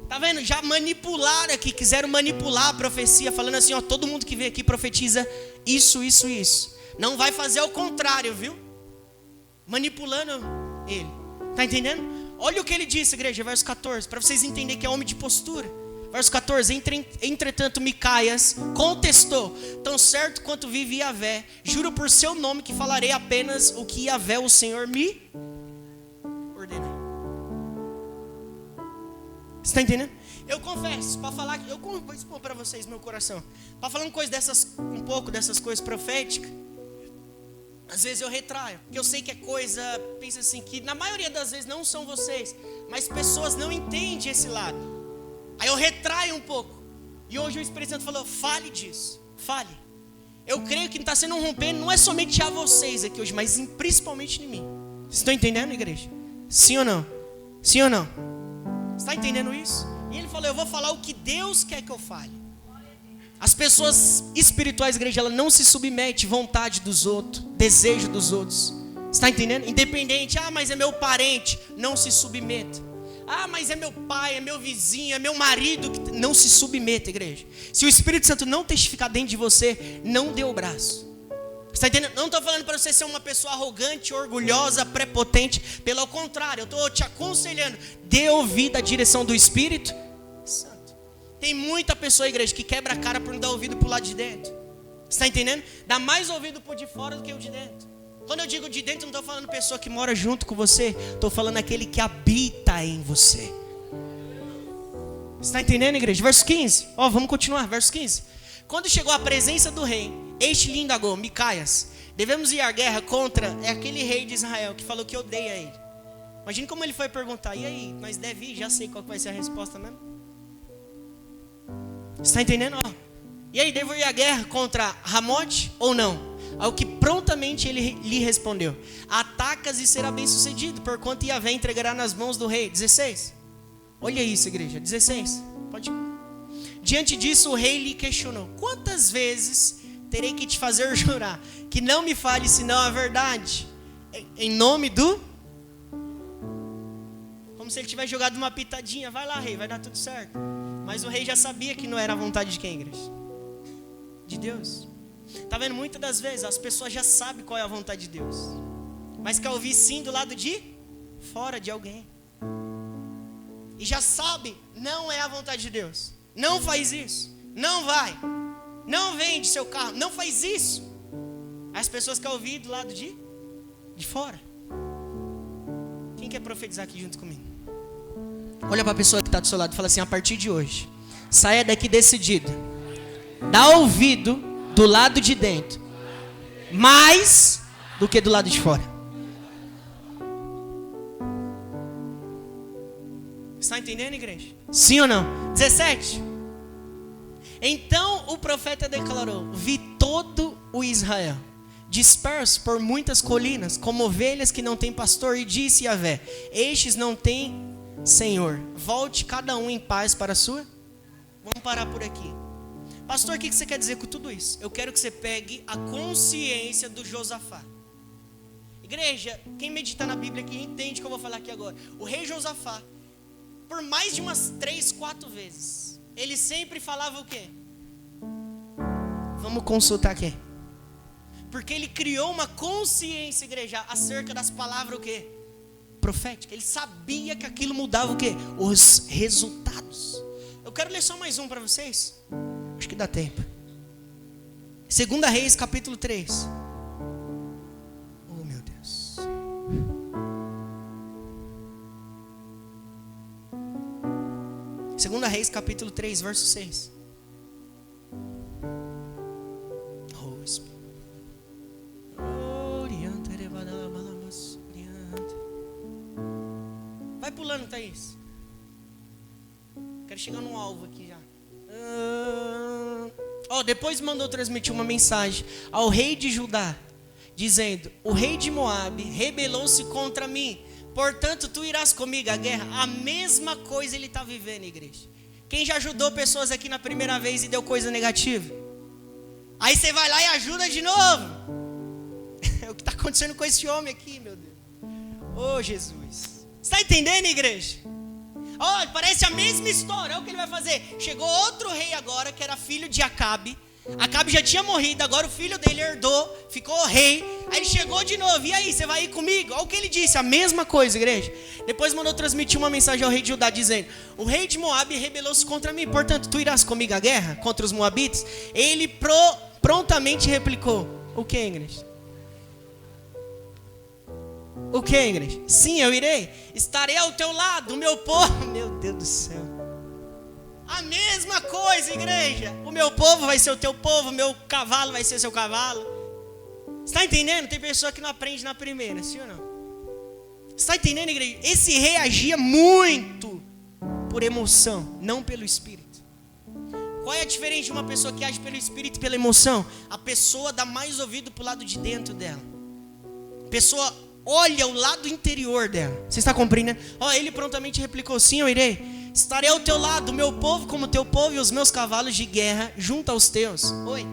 Tá vendo? Já manipularam aqui, quiseram manipular a profecia, falando assim: todo mundo que vem aqui profetiza isso, isso, isso. Não vai fazer o contrário, viu? Manipulando ele. Tá entendendo? Olha o que ele disse, igreja, verso 14, para vocês entenderem que é homem de postura. Verso 14, entretanto Micaias contestou: tão certo quanto vive Yahvé, juro por seu nome que falarei apenas o que Yahvé, o Senhor, me ordenou. Você está entendendo? Eu confesso, para falar, eu vou expor para vocês meu coração, para falar um pouco dessas coisas proféticas. Às vezes eu retraio, porque eu sei que é coisa, pensa assim, que na maioria das vezes não são vocês, mas pessoas não entendem esse lado. Aí eu retraio um pouco. E hoje o Espírito Santo falou: fale disso, fale. Eu creio que está sendo um romper, não é somente a vocês aqui hoje, mas principalmente em mim. Vocês estão entendendo, igreja? Sim ou não? Sim ou não? Você está entendendo isso? E ele falou, eu vou falar o que Deus quer que eu fale. As pessoas espirituais, igreja, ela não se submete à vontade dos outros, desejo dos outros. Você está entendendo? Independente, mas é meu parente, não se submeta. Mas é meu pai, é meu vizinho, é meu marido. Não se submeta, igreja. Se o Espírito Santo não testificar dentro de você, não dê o braço. Você está entendendo? Não estou falando para você ser uma pessoa arrogante, orgulhosa, prepotente. Pelo contrário, eu estou te aconselhando. Dê ouvido à direção do Espírito Santo. Tem muita pessoa, igreja, que quebra a cara por não dar ouvido para o lado de dentro. Você está entendendo? Dá mais ouvido por de fora do que o de dentro. Quando eu digo de dentro, não estou falando pessoa que mora junto com você. Estou falando aquele que habita em você. Você está entendendo, igreja? Verso 15. Vamos continuar. Verso 15. Quando chegou à presença do rei, este lhe indagou, Micaias, devemos ir à guerra contra aquele rei de Israel que falou que odeia ele. Imagina como ele foi perguntar. E aí, nós deve ir? Já sei qual vai ser a resposta mesmo. Você está entendendo? E aí, devo ir à guerra contra Ramote ou não? Ao que prontamente ele lhe respondeu, atacas e será bem sucedido, porquanto Yahvé entregará nas mãos do rei. 16. Olha isso, igreja. 16. Pode ir. Diante disso o rei lhe questionou, quantas vezes terei que te fazer jurar que não me fale senão a verdade, em nome do... Como se ele tivesse jogado uma pitadinha. Vai lá, rei, vai dar tudo certo. Mas o rei já sabia que não era a vontade de quem, igreja? De Deus. Está vendo? Muitas das vezes as pessoas já sabem qual é a vontade de Deus, mas quer ouvir sim do lado de fora de alguém. E já sabe, não é a vontade de Deus. Não faz isso. Não vai. Não vende seu carro. Não faz isso. As pessoas querem ouvir do lado de fora. Quem quer profetizar aqui junto comigo? Olha para a pessoa que está do seu lado e fala assim, a partir de hoje, saia daqui decidido. Dá ouvido do lado de dentro, mais do que do lado de fora. Está entendendo, igreja? Sim ou não? 17. Então o profeta declarou, vi todo o Israel disperso por muitas colinas, como ovelhas que não têm pastor, e disse Yahvé, estes não têm Senhor, volte cada um em paz para a sua... Vamos parar por aqui. Pastor, o que você quer dizer com tudo isso? Eu quero que você pegue a consciência do Josafá. Igreja, quem medita na Bíblia aqui entende o que eu vou falar aqui agora. O rei Josafá, por mais de umas 3, 4 vezes, ele sempre falava o quê? Vamos consultar aqui. Porque ele criou uma consciência, igreja, acerca das palavras o quê? Proféticas. Ele sabia que aquilo mudava o quê? Os resultados. Eu quero ler só mais um para vocês. Acho que dá tempo. 2 Reis, capítulo 3. Oh, meu Deus. Segunda Reis, capítulo 3, verso 6. Oh, Espírito. Vai pulando, Thaís. Quero chegar num alvo aqui já. Depois mandou transmitir uma mensagem ao rei de Judá, dizendo, o rei de Moabe rebelou-se contra mim, portanto tu irás comigo à guerra. A mesma coisa ele está vivendo, igreja. Quem já ajudou pessoas aqui na primeira vez e deu coisa negativa? Aí você vai lá e ajuda de novo. É o que está acontecendo com esse homem aqui, meu Deus. Oh, Jesus. Você está entendendo, igreja? Parece a mesma história. Olha o que ele vai fazer. Chegou outro rei agora, que era filho de Acabe. Acabe já tinha morrido, agora o filho dele herdou, ficou rei. Aí ele chegou de novo, e aí, você vai ir comigo? Olha o que ele disse, a mesma coisa, igreja. Depois mandou transmitir uma mensagem ao rei de Judá, dizendo, o rei de Moabe rebelou-se contra mim, portanto tu irás comigo à guerra contra os moabitas? Ele prontamente replicou, o que, igreja? O que, igreja? Sim, eu irei, estarei ao teu lado, o meu povo. Meu Deus do céu. A mesma coisa, igreja. O meu povo vai ser o teu povo, o meu cavalo vai ser o seu cavalo. Você está entendendo? Tem pessoa que não aprende na primeira, sim ou não? Você está entendendo, igreja? Esse rei agia muito por emoção, não pelo Espírito. Qual é a diferença de uma pessoa que age pelo espírito e pela emoção? A pessoa dá mais ouvido pro lado de dentro dela. A pessoa olha o lado interior dela. Você está compreendendo? Ele prontamente replicou: sim, eu irei. Estarei ao teu lado, o meu povo como teu povo e os meus cavalos de guerra junto aos teus. 8.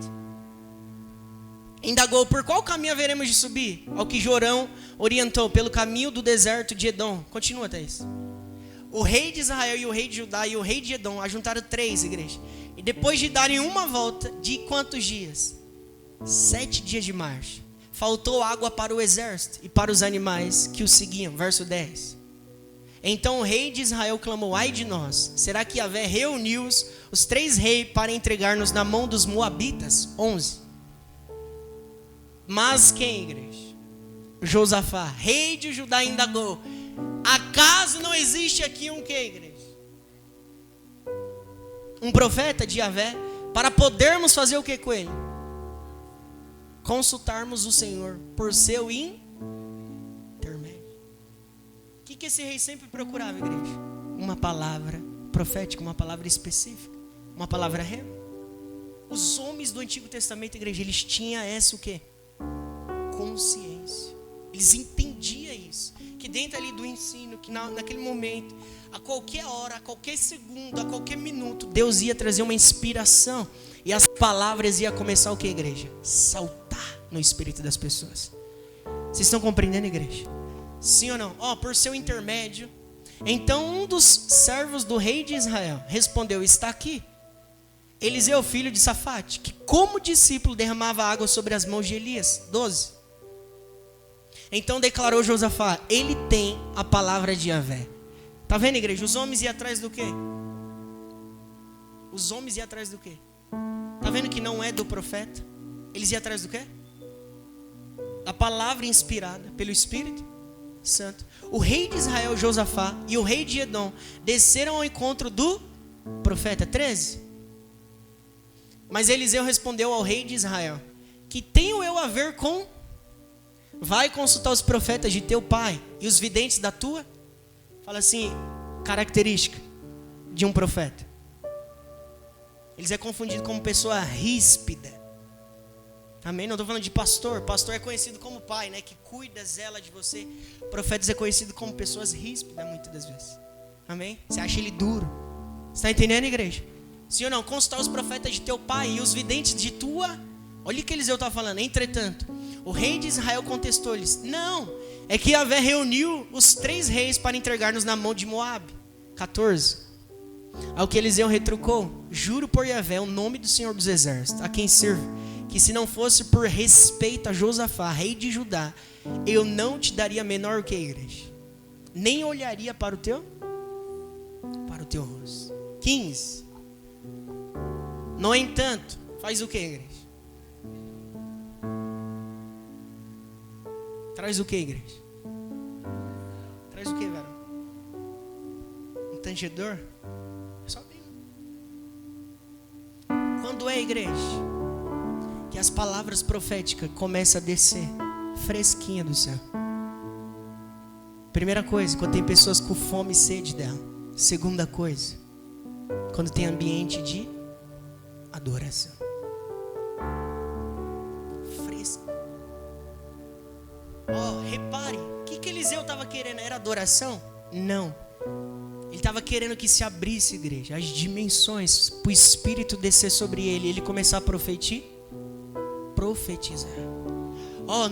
Indagou: por qual caminho haveremos de subir? Ao que Jorão orientou: pelo caminho do deserto de Edom. Continua, Thaís. O rei de Israel e o rei de Judá e o rei de Edom ajuntaram 3, igreja. E depois de darem uma volta, de quantos dias? 7 dias de marcha. Faltou água para o exército e para os animais que o seguiam. Verso 10. Então o rei de Israel clamou: ai de nós, será que Yahvé reuniu os 3 reis para entregar-nos na mão dos moabitas? 11. Mas quem, igreja? Josafá, rei de Judá, indagou: acaso não existe aqui um que, igreja? Um profeta de Yahvé, para podermos fazer o que com ele? Consultarmos o Senhor por seu intermédio. O que esse rei sempre procurava, igreja? Uma palavra profética, uma palavra específica, uma palavra rema. Os homens do Antigo Testamento, igreja, eles tinham essa o quê? Consciência. Eles entendiam isso, que dentro ali do ensino, que naquele momento, a qualquer hora, a qualquer segundo, a qualquer minuto, Deus ia trazer uma inspiração e as palavras iam começar o que, igreja? Saltar no espírito das pessoas. Vocês estão compreendendo, igreja? Sim ou não? Por seu intermédio. Então um dos servos do rei de Israel respondeu: está aqui Eliseu, filho de Safate, que como discípulo derramava água sobre as mãos de Elias. 12. Então declarou Josafá: ele tem a palavra de Yahvé. Está vendo, igreja? Os homens iam atrás do quê? Os homens iam atrás do quê? Está vendo que não é do profeta? Eles iam atrás do quê? Da palavra inspirada pelo Espírito Santo. O rei de Israel, Josafá, e o rei de Edom desceram ao encontro do profeta. 13. Mas Eliseu respondeu ao rei de Israel: que tenho eu a ver com... Vai consultar os profetas de teu pai e os videntes da tua. Fala assim, característica de um profeta. Eles é confundido como pessoa ríspida. Amém? Não estou falando de pastor. Pastor é conhecido como pai, né? Que cuida, zela de você. Profetas é conhecido como pessoas ríspidas muitas das vezes. Amém? Você acha ele duro. Você está entendendo, igreja? Sim ou não? Consultar os profetas de teu pai e os videntes de tua... Olha o que Eliseu está falando. Entretanto, o rei de Israel contestou-lhes: não, é que Yahvé reuniu os 3 reis para entregar-nos na mão de Moabe. 14. Ao que Eliseu retrucou: juro por Yahvé, o nome do Senhor dos Exércitos, a quem sirvo, que se não fosse por respeito a Josafá, rei de Judá, eu não te daria menor o que, igreja? Nem olharia para o teu rosto. 15. No entanto, faz o que, igreja? Traz o que, igreja? Traz o que, velho? Um tangedor? Só bem. Quando é, igreja, que as palavras proféticas começam a descer fresquinha do céu? Primeira coisa, quando tem pessoas com fome e sede dela. Segunda coisa, quando tem ambiente de adoração. Fresco. Repare, o que Eliseu estava querendo? Era adoração? Não. Ele estava querendo que se abrisse, igreja, as dimensões, para o Espírito descer sobre ele, ele começar a profetizar.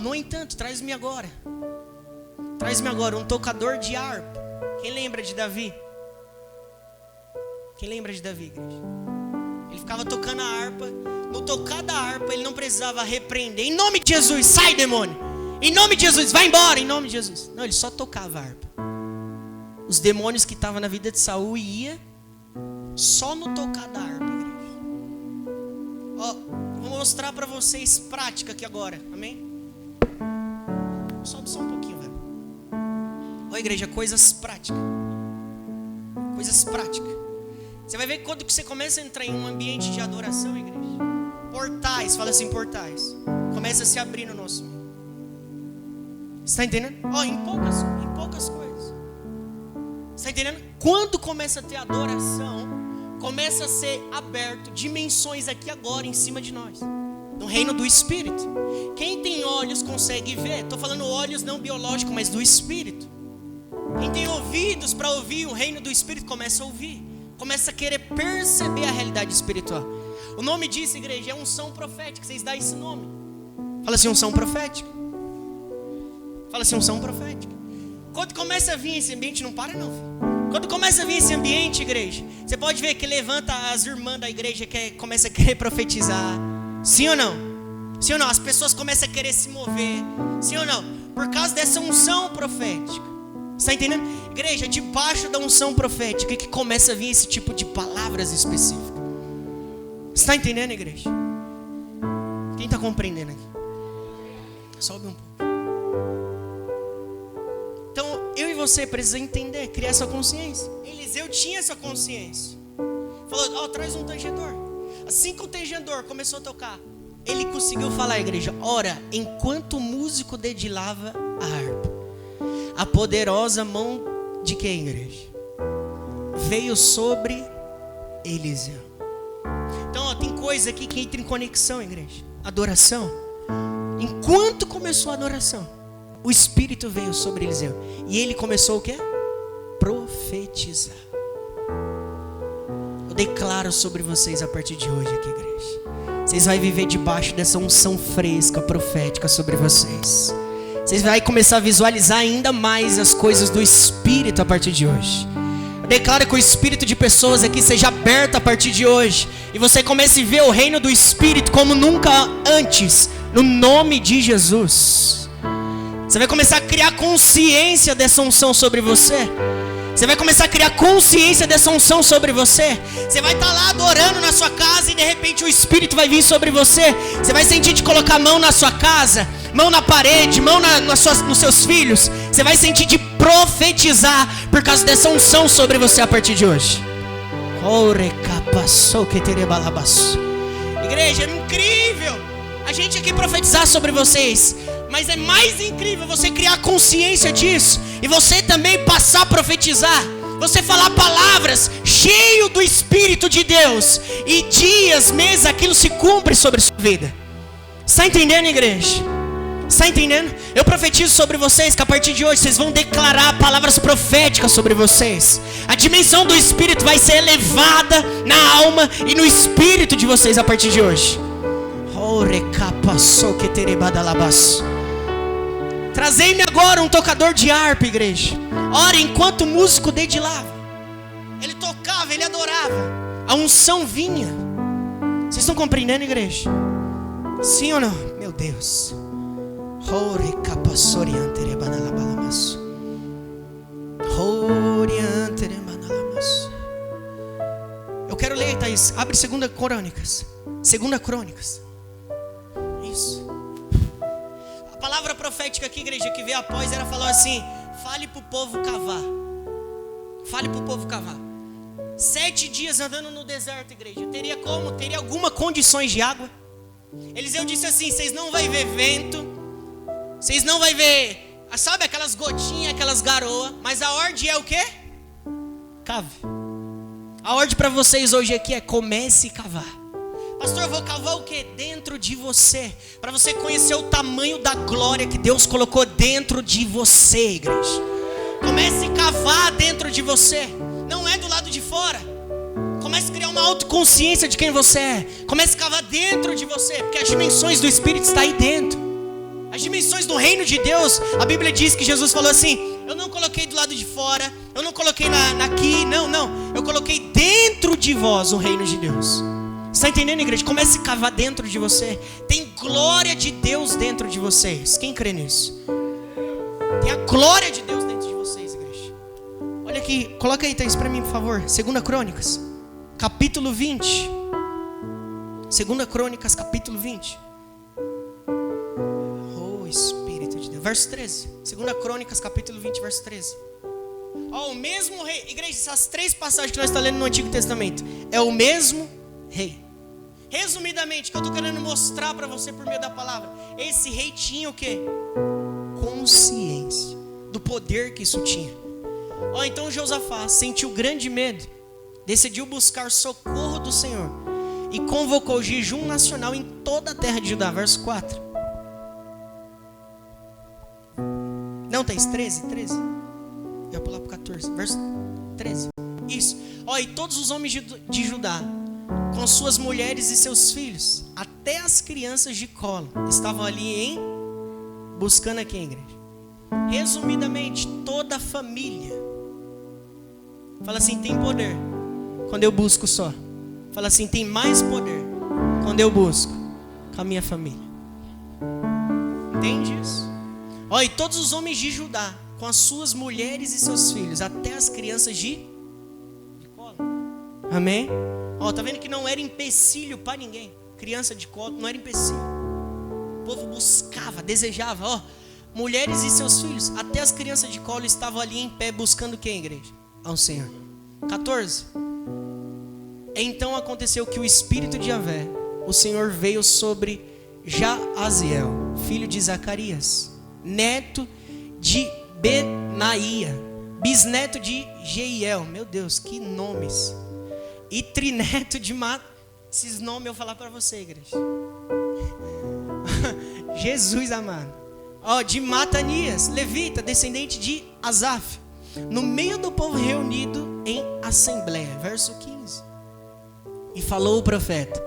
No entanto, traz-me agora um tocador de harpa. Quem lembra de Davi? Quem lembra de Davi, igreja? Ele ficava tocando a harpa. No tocar da harpa, ele não precisava repreender: em nome de Jesus, sai, demônio! Em nome de Jesus, vai embora, em nome de Jesus. Não, ele só tocava a harpa. Os demônios que estavam na vida de Saul ia só no tocar da harpa, igreja. Vou mostrar para vocês prática aqui agora, amém? Sobe só um pouquinho, velho. Igreja, coisas práticas. Coisas práticas. Você vai ver que quando você começa a entrar em um ambiente de adoração, igreja, portais, fala assim, portais, começa a se abrir no nosso mundo. Você está entendendo? Em poucas coisas. Você está entendendo? Quando começa a ter adoração, começa a ser aberto dimensões aqui agora em cima de nós, no reino do Espírito. Quem tem olhos consegue ver. Estou falando olhos não biológicos, mas do Espírito. Quem tem ouvidos para ouvir o reino do Espírito começa a ouvir, começa a querer perceber a realidade espiritual. O nome disso, igreja, é unção profética. Vocês dão esse nome. Fala assim, unção profética. Fala assim, unção profética. Quando começa a vir esse ambiente, não para não, filho. Quando começa a vir esse ambiente, igreja, você pode ver que levanta as irmãs da igreja que começa a querer profetizar. Sim ou não? Sim ou não? As pessoas começam a querer se mover. Sim ou não? Por causa dessa unção profética. Está entendendo? Igreja, debaixo da unção profética que começa a vir esse tipo de palavras específicas. Está entendendo, igreja? Quem está compreendendo aqui? Sobe um pouco. Então, eu e você precisamos entender, criar essa consciência. Eliseu tinha essa consciência. Falou, traz um tangedor. Assim que o tangedor começou a tocar, ele conseguiu falar, igreja, ora, enquanto o músico dedilhava a harpa, a poderosa mão de quem, igreja? Veio sobre Eliseu. Então, tem coisa aqui que entra em conexão, igreja. Adoração. Enquanto começou a adoração, o Espírito veio sobre Eliseu. E ele começou o quê? Profetizar. Eu declaro sobre vocês a partir de hoje aqui, igreja. Vocês vão viver debaixo dessa unção fresca, profética sobre vocês. Vocês vão começar a visualizar ainda mais as coisas do Espírito a partir de hoje. Eu declaro que o Espírito de pessoas aqui seja aberto a partir de hoje. E você comece a ver o reino do Espírito como nunca antes. No nome de Jesus. Você vai começar a criar consciência dessa unção sobre você. Você vai começar a criar consciência dessa unção sobre você. Você vai estar lá adorando na sua casa e de repente o Espírito vai vir sobre você. Você vai sentir de colocar mão na sua casa, mão na parede, mão nos seus filhos. Você vai sentir de profetizar por causa dessa unção sobre você a partir de hoje. Igreja, é incrível a gente aqui profetizar sobre vocês. Mas é mais incrível você criar consciência disso e você também passar a profetizar. Você falar palavras cheio do Espírito de Deus e dias, meses, aquilo se cumpre sobre a sua vida. Está entendendo, igreja? Está entendendo? Eu profetizo sobre vocês que a partir de hoje vocês vão declarar palavras proféticas sobre vocês. A dimensão do Espírito vai ser elevada na alma e no Espírito de vocês a partir de hoje. Trazei-me agora um tocador de harpa, igreja. Ora, enquanto o músico dedilhava, ele tocava, ele adorava, a unção vinha. Vocês estão compreendendo, igreja? Sim ou não? Meu Deus. Eu quero ler, Thaís. Abre 2 Crônicas. 2 Crônicas. Isso. A palavra profética aqui, igreja, que veio após era falar assim: fale para o povo cavar. Fale para o povo cavar. 7 dias andando no deserto, igreja. Teria como? Teria alguma condições de água? Eliseu disse assim: vocês não vão ver vento, vocês não vão ver, sabe, aquelas gotinhas, aquelas garoas. Mas a ordem é o quê? Cave. A ordem para vocês hoje aqui é: comece a cavar. Pastor, eu vou cavar o que? Dentro de você. Para você conhecer o tamanho da glória que Deus colocou dentro de você, igreja. Comece a cavar dentro de você. Não é do lado de fora. Comece a criar uma autoconsciência de quem você é. Comece a cavar dentro de você. Porque as dimensões do Espírito estão aí dentro. As dimensões do reino de Deus. A Bíblia diz que Jesus falou assim: eu não coloquei do lado de fora. Eu não coloquei aqui. Não. Eu coloquei dentro de vós o reino de Deus. Está entendendo, igreja? Comece a cavar dentro de você. Tem glória de Deus dentro de vocês. Quem crê nisso? Tem a glória de Deus dentro de vocês, igreja. Olha aqui, coloca aí, Thaís, para mim, por favor. 2 Crônicas, capítulo 20. 2 Crônicas, capítulo 20. Oh, Espírito de Deus. Verso 13. 2 Crônicas, capítulo 20, verso 13. O mesmo rei. Igreja, essas 3 passagens que nós estamos lendo no Antigo Testamento. É o mesmo rei. Resumidamente, o que eu estou querendo mostrar para você por meio da palavra: esse rei tinha o quê? Consciência do poder que isso tinha. Então Josafá sentiu grande medo decidiu buscar socorro do Senhor e convocou jejum nacional em toda a terra de Judá. Verso 4. Não, tem 13? Eu vou pular para o 14. Verso 13. Isso. E todos os homens de Judá, com suas mulheres e seus filhos, até as crianças de colo, estavam ali buscando aqui a igreja. Resumidamente, toda a família. Fala assim, tem poder quando eu busco só. Fala assim, tem mais poder quando eu busco com a minha família. Entende isso? E todos os homens de Judá, com as suas mulheres e seus filhos, até as crianças de colo. Amém? Tá vendo que não era empecilho para ninguém. Criança de colo não era empecilho. O povo buscava, desejava. Mulheres e seus filhos, até as crianças de colo estavam ali em pé buscando quem, igreja? Ao Senhor. 14. Então aconteceu que o Espírito de Yahvé, o Senhor, veio sobre Jaaziel, filho de Zacarias, neto de Benaía, bisneto de Jeiel. Meu Deus, que nomes. E trineto de Esses nomes eu vou falar para você, igreja. Jesus amado. De Matanias, levita, descendente de Asaf, no meio do povo reunido em assembleia. Verso 15. E falou o profeta: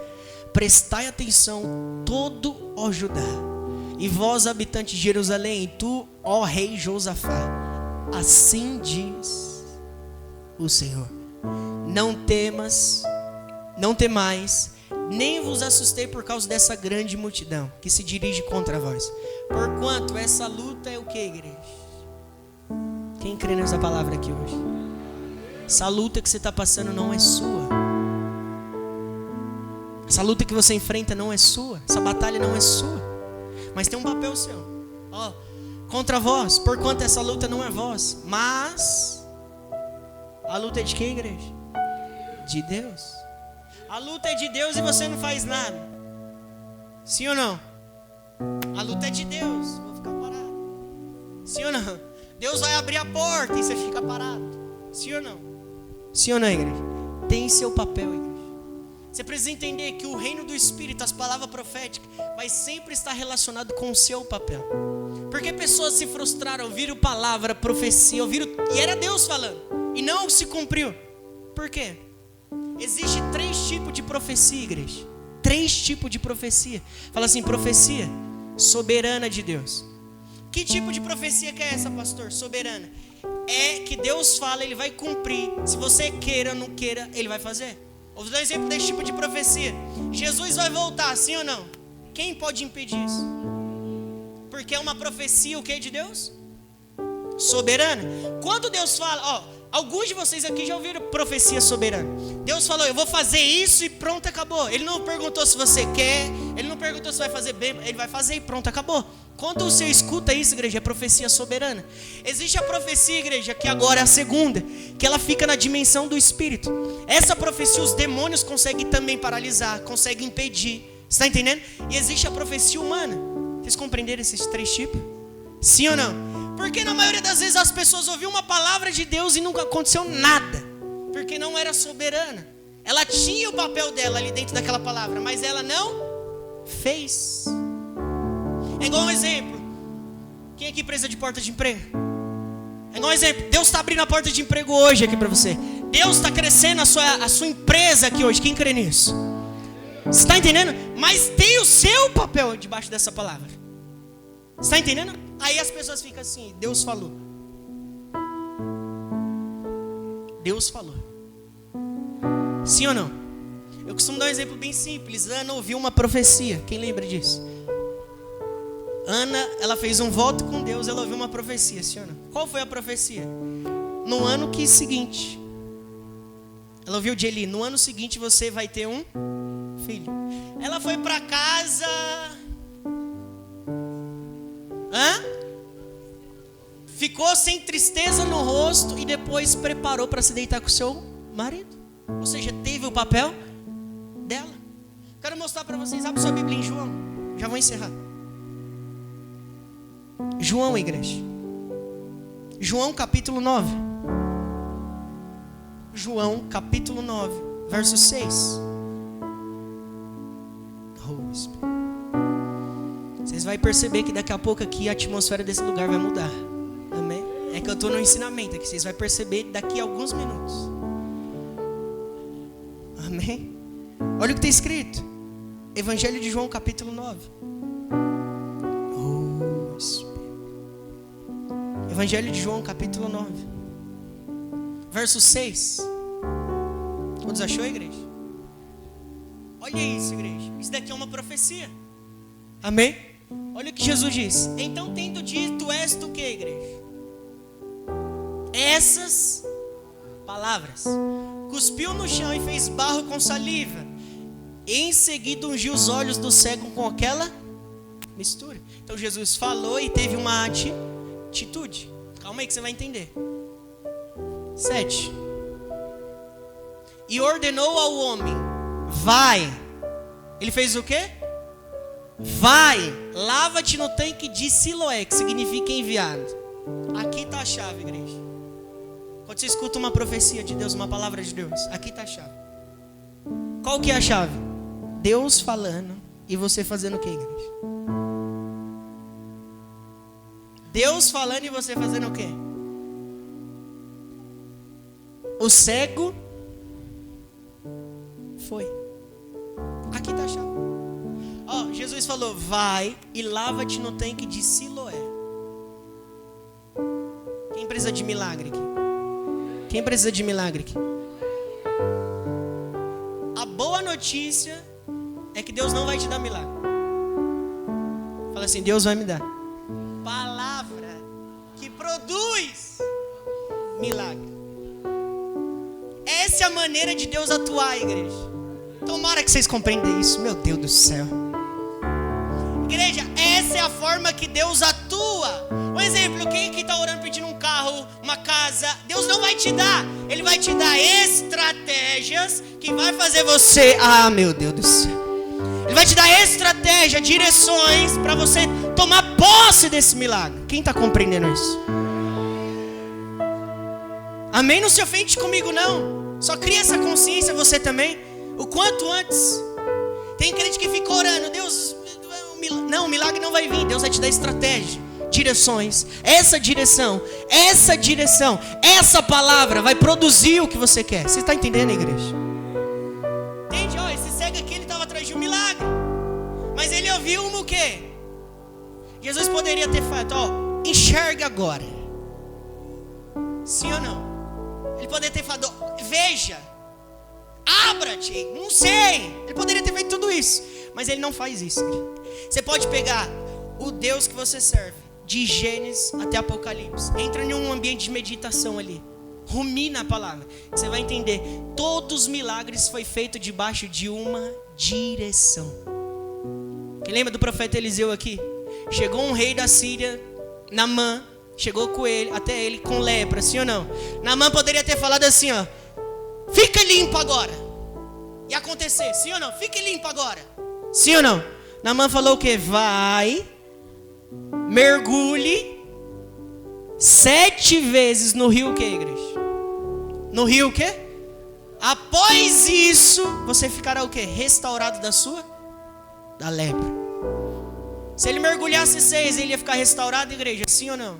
prestai atenção, todo ó Judá, e vós, habitantes de Jerusalém, e tu, ó rei Josafá, assim diz o Senhor: não temais, nem vos assustei por causa dessa grande multidão que se dirige contra vós. Porquanto essa luta é o que, igreja? Quem crê nessa palavra aqui hoje? Essa luta que você está passando não é sua. Essa luta que você enfrenta não é sua. Essa batalha não é sua. Mas tem um papel seu. Contra vós, porquanto essa luta não é vós, mas a luta é de quem, igreja? De Deus. A luta é de Deus e você não faz nada. Sim ou não? A luta é de Deus. Vou ficar parado. Sim ou não? Deus vai abrir a porta e você fica parado. Sim ou não? Sim ou não, igreja? Tem seu papel, igreja. Você precisa entender que o reino do Espírito, as palavras proféticas, vai sempre estar relacionado com o seu papel. Porque pessoas se frustraram, ouviram palavra, profecia, e era Deus falando, e não se cumpriu. Por quê? Existe 3 tipos de profecia, igreja. 3 tipos de profecia. Fala assim, profecia soberana de Deus. Que tipo de profecia que é essa, pastor? Soberana. É que Deus fala, Ele vai cumprir. Se você queira ou não queira, Ele vai fazer. Vou dar um exemplo desse tipo de profecia. Jesus vai voltar, sim ou não? Quem pode impedir isso? Porque é uma profecia, o que de Deus? Soberana. Quando Deus fala, alguns de vocês aqui já ouviram profecia soberana. Deus falou, eu vou fazer isso e pronto, acabou. Ele não perguntou se você quer, Ele não perguntou se vai fazer bem, Ele vai fazer e pronto, acabou. Quando você escuta isso, igreja, é profecia soberana. Existe a profecia, igreja, que agora é a segunda, que ela fica na dimensão do Espírito. Essa profecia os demônios conseguem também paralisar, conseguem impedir. Você está entendendo? E existe a profecia humana. Vocês compreenderam esses 3 tipos? Sim ou não? Porque na maioria das vezes as pessoas ouviram uma palavra de Deus e nunca aconteceu nada. Porque não era soberana. Ela tinha o papel dela ali dentro daquela palavra, mas ela não fez. É igual um exemplo. Quem aqui precisa de porta de emprego? É igual um exemplo. Deus está abrindo a porta de emprego hoje aqui para você. Deus está crescendo a sua empresa aqui hoje. Quem crê nisso? Você está entendendo? Mas tem o seu papel debaixo dessa palavra. Você está entendendo? Aí as pessoas ficam assim, Deus falou. Deus falou. Sim ou não? Eu costumo dar um exemplo bem simples. Ana ouviu uma profecia. Quem lembra disso? Ana, ela fez um voto com Deus, ela ouviu uma profecia, sim ou não? Qual foi a profecia? No ano seguinte. Ela ouviu de Eli, no ano seguinte você vai ter um filho. Ela foi para casa. Ficou sem tristeza no rosto e depois preparou para se deitar com seu marido. Ou seja, teve o papel dela. Quero mostrar para vocês, abre sua Bíblia em João. Já vou encerrar. João, igreja. João capítulo 9. João capítulo 9, verso 6. Vocês vão perceber que daqui a pouco aqui a atmosfera desse lugar vai mudar. Amém? É que eu estou no ensinamento, é que vocês vão perceber daqui a alguns minutos. Amém? Olha o que está escrito. Evangelho de João capítulo 9. Evangelho de João capítulo 9, verso 6. Todos achou, igreja? Olha isso, igreja. Isso daqui é uma profecia. Amém? Olha o que Jesus diz. Então, tendo dito esta o que, igreja? Essas palavras. Cuspiu no chão e fez barro com saliva. E em seguida ungiu os olhos do cego com aquela mistura. Então Jesus falou e teve uma atitude. Calma aí que você vai entender. 7. E ordenou ao homem: vai. Ele fez o quê? Vai, lava-te no tanque de Siloé, que significa enviado. Aqui está a chave, igreja. Quando você escuta uma profecia de Deus, uma palavra de Deus, aqui está a chave. Qual que é a chave? Deus falando e você fazendo o que, igreja? Deus falando e você fazendo o quê? O cego foi. Aqui está a chave. Jesus falou: vai e lava-te no tanque de Siloé. Quem precisa de milagre aqui? Quem precisa de milagre aqui? A boa notícia é que Deus não vai te dar milagre. Fala assim: Deus vai me dar palavra que produz milagre. Essa é a maneira de Deus atuar, igreja. Tomara que vocês compreendam isso. Meu Deus do céu. Igreja, essa é a forma que Deus atua. Um exemplo, quem que está orando pedindo um carro, uma casa, Deus não vai te dar. Ele vai te dar estratégias que vai fazer você... meu Deus do céu. Ele vai te dar estratégia, direções para você tomar posse desse milagre. Quem está compreendendo isso? Amém? Não se ofende comigo não. Só cria essa consciência você também. O quanto antes. Tem crente que fica orando: Deus... Não, o milagre não vai vir. Deus vai te dar estratégia, direções. Essa direção, essa palavra vai produzir o que você quer. Você está entendendo, igreja? Entende? Esse cego aqui, ele estava atrás de um milagre. Mas ele ouviu o quê? Jesus poderia ter falado: enxerga agora. Sim ou não? Ele poderia ter falado: veja, abra-te. Não sei. Ele poderia ter feito tudo isso. Mas ele não faz isso. Você pode pegar o Deus que você serve, de Gênesis até Apocalipse. Entra em um ambiente de meditação ali. Rumina a palavra. Você vai entender. Todos os milagres foi feito debaixo de uma direção. Quem lembra do profeta Eliseu aqui? Chegou um rei da Síria, Naamã. Chegou com ele, até ele com lepra, sim ou não? Naamã poderia ter falado assim, fica limpo agora. E acontecer, sim ou não? Fique limpo agora. Sim ou não? Naamã falou o quê? Vai, mergulhe 7 vezes no rio o quê, igreja? No rio o quê? Após isso, você ficará o quê? Restaurado da lepra. Se ele mergulhasse 6, ele ia ficar restaurado, igreja? Sim ou não?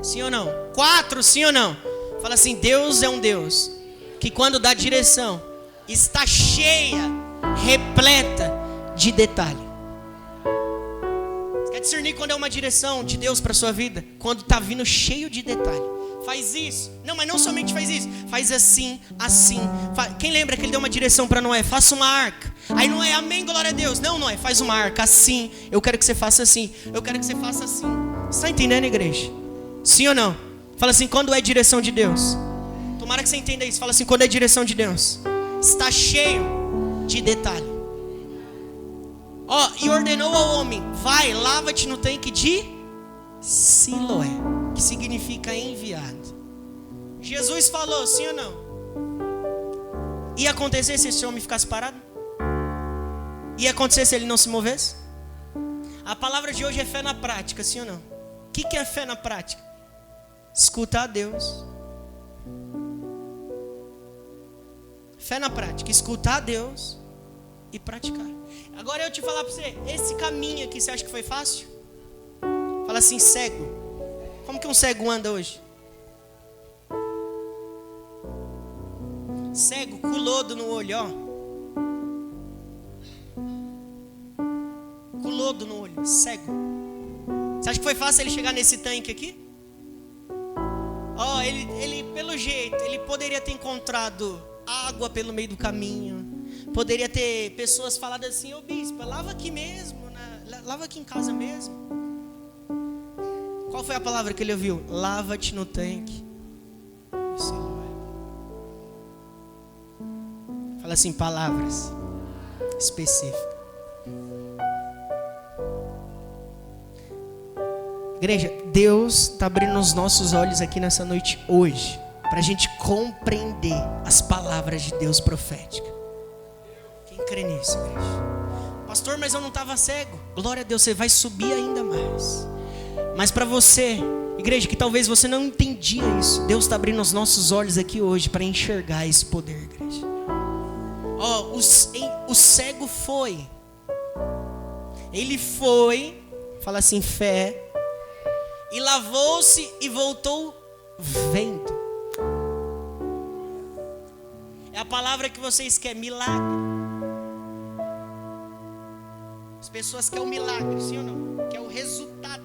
Sim ou não? 4, sim ou não? Fala assim: Deus é um Deus que quando dá direção, está cheia, repleta de detalhe. Você quer discernir quando é uma direção de Deus para sua vida? Quando está vindo cheio de detalhe. Faz isso. Não, mas não somente faz isso. Faz assim, assim. Quem lembra que ele deu uma direção para Noé? Faça uma arca. Aí Noé: amém, glória a Deus. Não, Noé, faz uma arca assim. Eu quero que você faça assim. Eu quero que você faça assim. Você está entendendo, igreja? Sim ou não? Fala assim: quando é direção de Deus? Tomara que você entenda isso. Fala assim: quando é direção de Deus, está cheio de detalhe. E ordenou ao homem: vai, lava-te no tanque de Siloé, que significa enviado. Jesus falou, sim ou não? Ia acontecer se esse homem ficasse parado? Ia acontecer se ele não se movesse? A palavra de hoje é fé na prática, sim ou não? O que é fé na prática? Escutar a Deus Fé na prática. Escutar Deus e praticar. Agora eu te falar para você, esse caminho aqui, você acha que foi fácil? Fala assim, cego. Como que um cego anda hoje? Cego, com lodo no olho, ó. Com lodo no olho, cego. Você acha que foi fácil ele chegar nesse tanque aqui? Ó, ele pelo jeito, ele poderia ter encontrado água pelo meio do caminho. Poderia ter pessoas falado assim, ô bispo, lava aqui mesmo, né? Lava aqui em casa mesmo. Qual foi a palavra que ele ouviu? Lava-te no tanque. Fala assim, palavras específicas. Igreja, Deus está abrindo os nossos olhos aqui nessa noite hoje, para a gente compreender as palavras de Deus proféticas. Quem crê nisso, igreja? Pastor, mas eu não estava cego. Glória a Deus, você vai subir ainda mais. Mas para você, igreja, que talvez você não entendia isso, Deus está abrindo os nossos olhos aqui hoje para enxergar esse poder, igreja. Ó, o cego foi. Ele foi, fala assim, fé. E lavou-se e voltou vendo. É a palavra que vocês querem, milagre. As pessoas querem o milagre, sim ou não? Quer o resultado.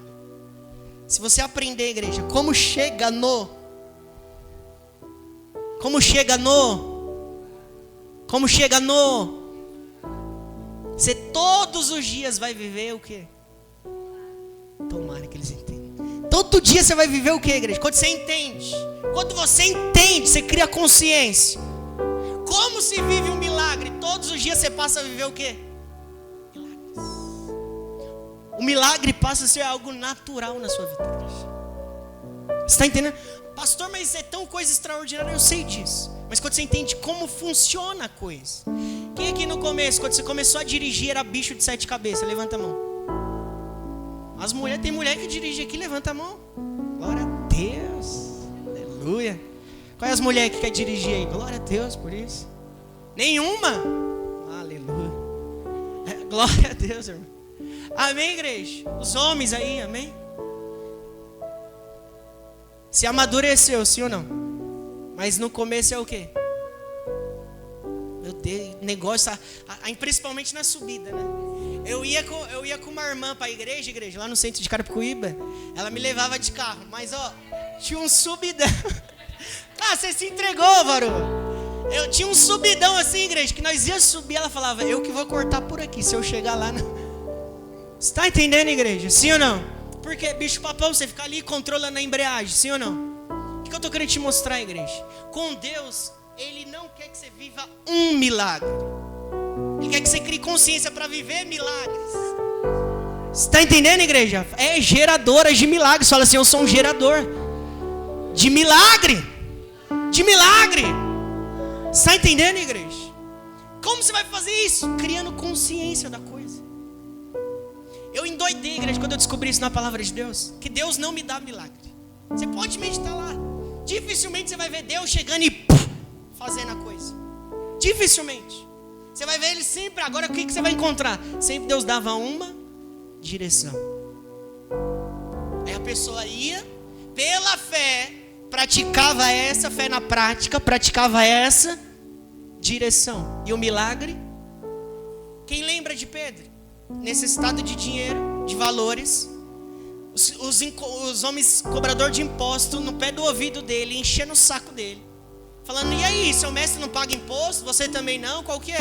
Se você aprender, igreja, como chega no você todos os dias vai viver o quê? Tomara que eles entendam. Todo dia você vai viver o quê, igreja? Quando você entende. Quando você entende, você cria consciência. Como se vive um milagre? Todos os dias você passa a viver o quê? Milagres. O milagre passa a ser algo natural na sua vida, igreja. Você está entendendo? Pastor, mas é tão coisa extraordinária, eu sei disso. Mas quando você entende como funciona a coisa. Quem aqui no começo, quando você começou a dirigir, era bicho de 7 cabeças? Levanta a mão. As mulheres, tem mulher que dirige aqui, levanta a mão. Glória a Deus. Aleluia. Qual é as mulheres que quer dirigir aí? Glória a Deus por isso. Nenhuma? Aleluia. Glória a Deus, irmão. Amém, igreja? Os homens aí, amém? Se amadureceu, sim ou não? Mas no começo é o quê? Meu Deus, negócio, principalmente na subida, né? Eu ia com uma irmã para a igreja, lá no centro de Carapicuíba. Ela me levava de carro, mas ó, tinha um subidão. Ah, você se entregou, varô. Eu tinha um subidão assim, igreja, que nós ia subir. Ela falava, eu que vou cortar por aqui, se eu chegar lá. Não. Você está entendendo, igreja? Sim ou não? Porque, bicho papão, você fica ali controlando a embreagem, sim ou não? O que eu estou querendo te mostrar, igreja? Com Deus, Ele não quer que você viva um milagre. Ele quer que você crie consciência para viver milagres. Você está entendendo, igreja? É geradora de milagres. Fala assim, eu sou um gerador de milagre. De milagre. Você está entendendo, igreja? Como você vai fazer isso? Criando consciência da coisa. Eu endoidei, igreja, quando eu descobri isso na palavra de Deus. Que Deus não me dá milagre. Você pode meditar lá. Dificilmente você vai ver Deus chegando e fazendo a coisa. Dificilmente. Você vai ver Ele sempre. Agora o que você vai encontrar? Sempre Deus dava uma direção. Aí a pessoa ia, pela fé, praticava essa fé na prática, praticava essa direção. E o milagre? Quem lembra de Pedro? Necessitado de dinheiro, de valores. Os homens cobrador de imposto no pé do ouvido dele, enchendo o saco dele. Falando, e aí, seu mestre não paga imposto? Você também não? Qual que é?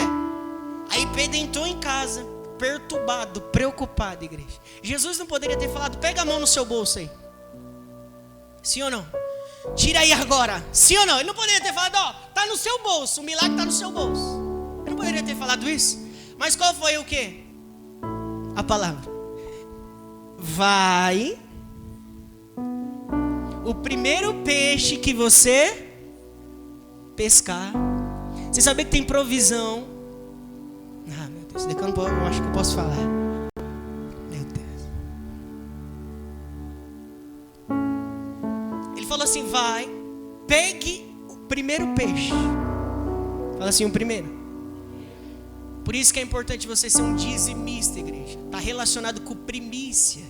Aí Pedro entrou em casa, perturbado, preocupado, igreja. Jesus não poderia ter falado, pega a mão no seu bolso aí. Sim ou não? Tira aí agora. Sim ou não? Ele não poderia ter falado, ó, tá no seu bolso, o milagre tá no seu bolso. Ele não poderia ter falado isso. Mas qual foi o quê? A palavra. Vai. O primeiro peixe que você pescar. Você sabia que tem provisão? Ah, meu Deus, daqui eu acho que eu posso falar. Meu Deus. Ele falou assim, vai, pegue o primeiro peixe. Fala assim, o primeiro. Por isso que é importante você ser um dizimista, igreja. Está relacionado com primícia.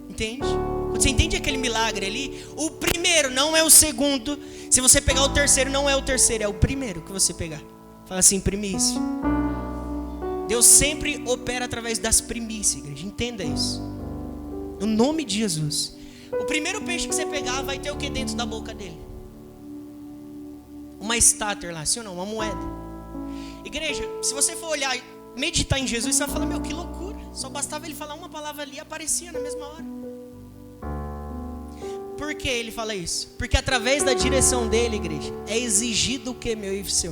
Entende? Quando você entende aquele milagre ali, o primeiro não é o segundo. Se você pegar o terceiro, não é o terceiro, é o primeiro que você pegar. Fala assim, primícia. Deus sempre opera através das primícias, igreja. Entenda isso. No nome de Jesus. O primeiro peixe que você pegar vai ter o que dentro da boca dele? Uma estátua lá, sim ou não? Uma moeda. Igreja, se você for olhar, meditar em Jesus, você vai falar, meu, que loucura. Só bastava ele falar uma palavra ali e aparecia na mesma hora. Por que ele fala isso? Porque através da direção dele, igreja, é exigido o que, meu e seu?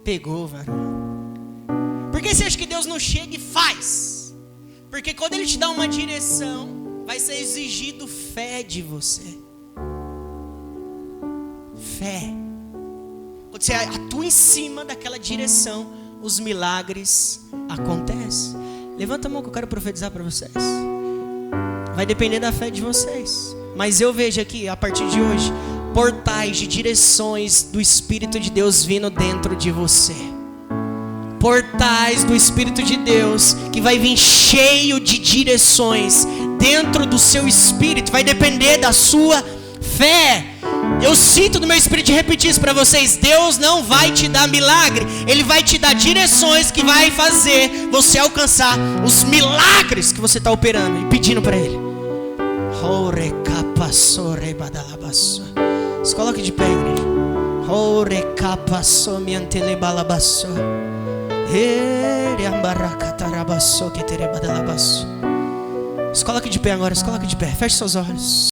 Pegou, varão. Por que você acha que Deus não chega e faz? Porque quando ele te dá uma direção, vai ser exigido fé de você. Fé. Quando você atua em cima daquela direção, os milagres acontecem. Levanta a mão que eu quero profetizar para vocês. Vai depender da fé de vocês. Mas eu vejo aqui, a partir de hoje, portais de direções do Espírito de Deus vindo dentro de você. Portais do Espírito de Deus que vai vir cheio de direções dentro do seu espírito. Vai depender da sua fé. Eu sinto no meu espírito de repetir isso para vocês. Deus não vai te dar milagre. Ele vai te dar direções que vai fazer você alcançar os milagres que você está operando e pedindo para Ele. Se coloque de pé, igreja. Se coloque de pé agora, se coloque de pé. Feche seus olhos.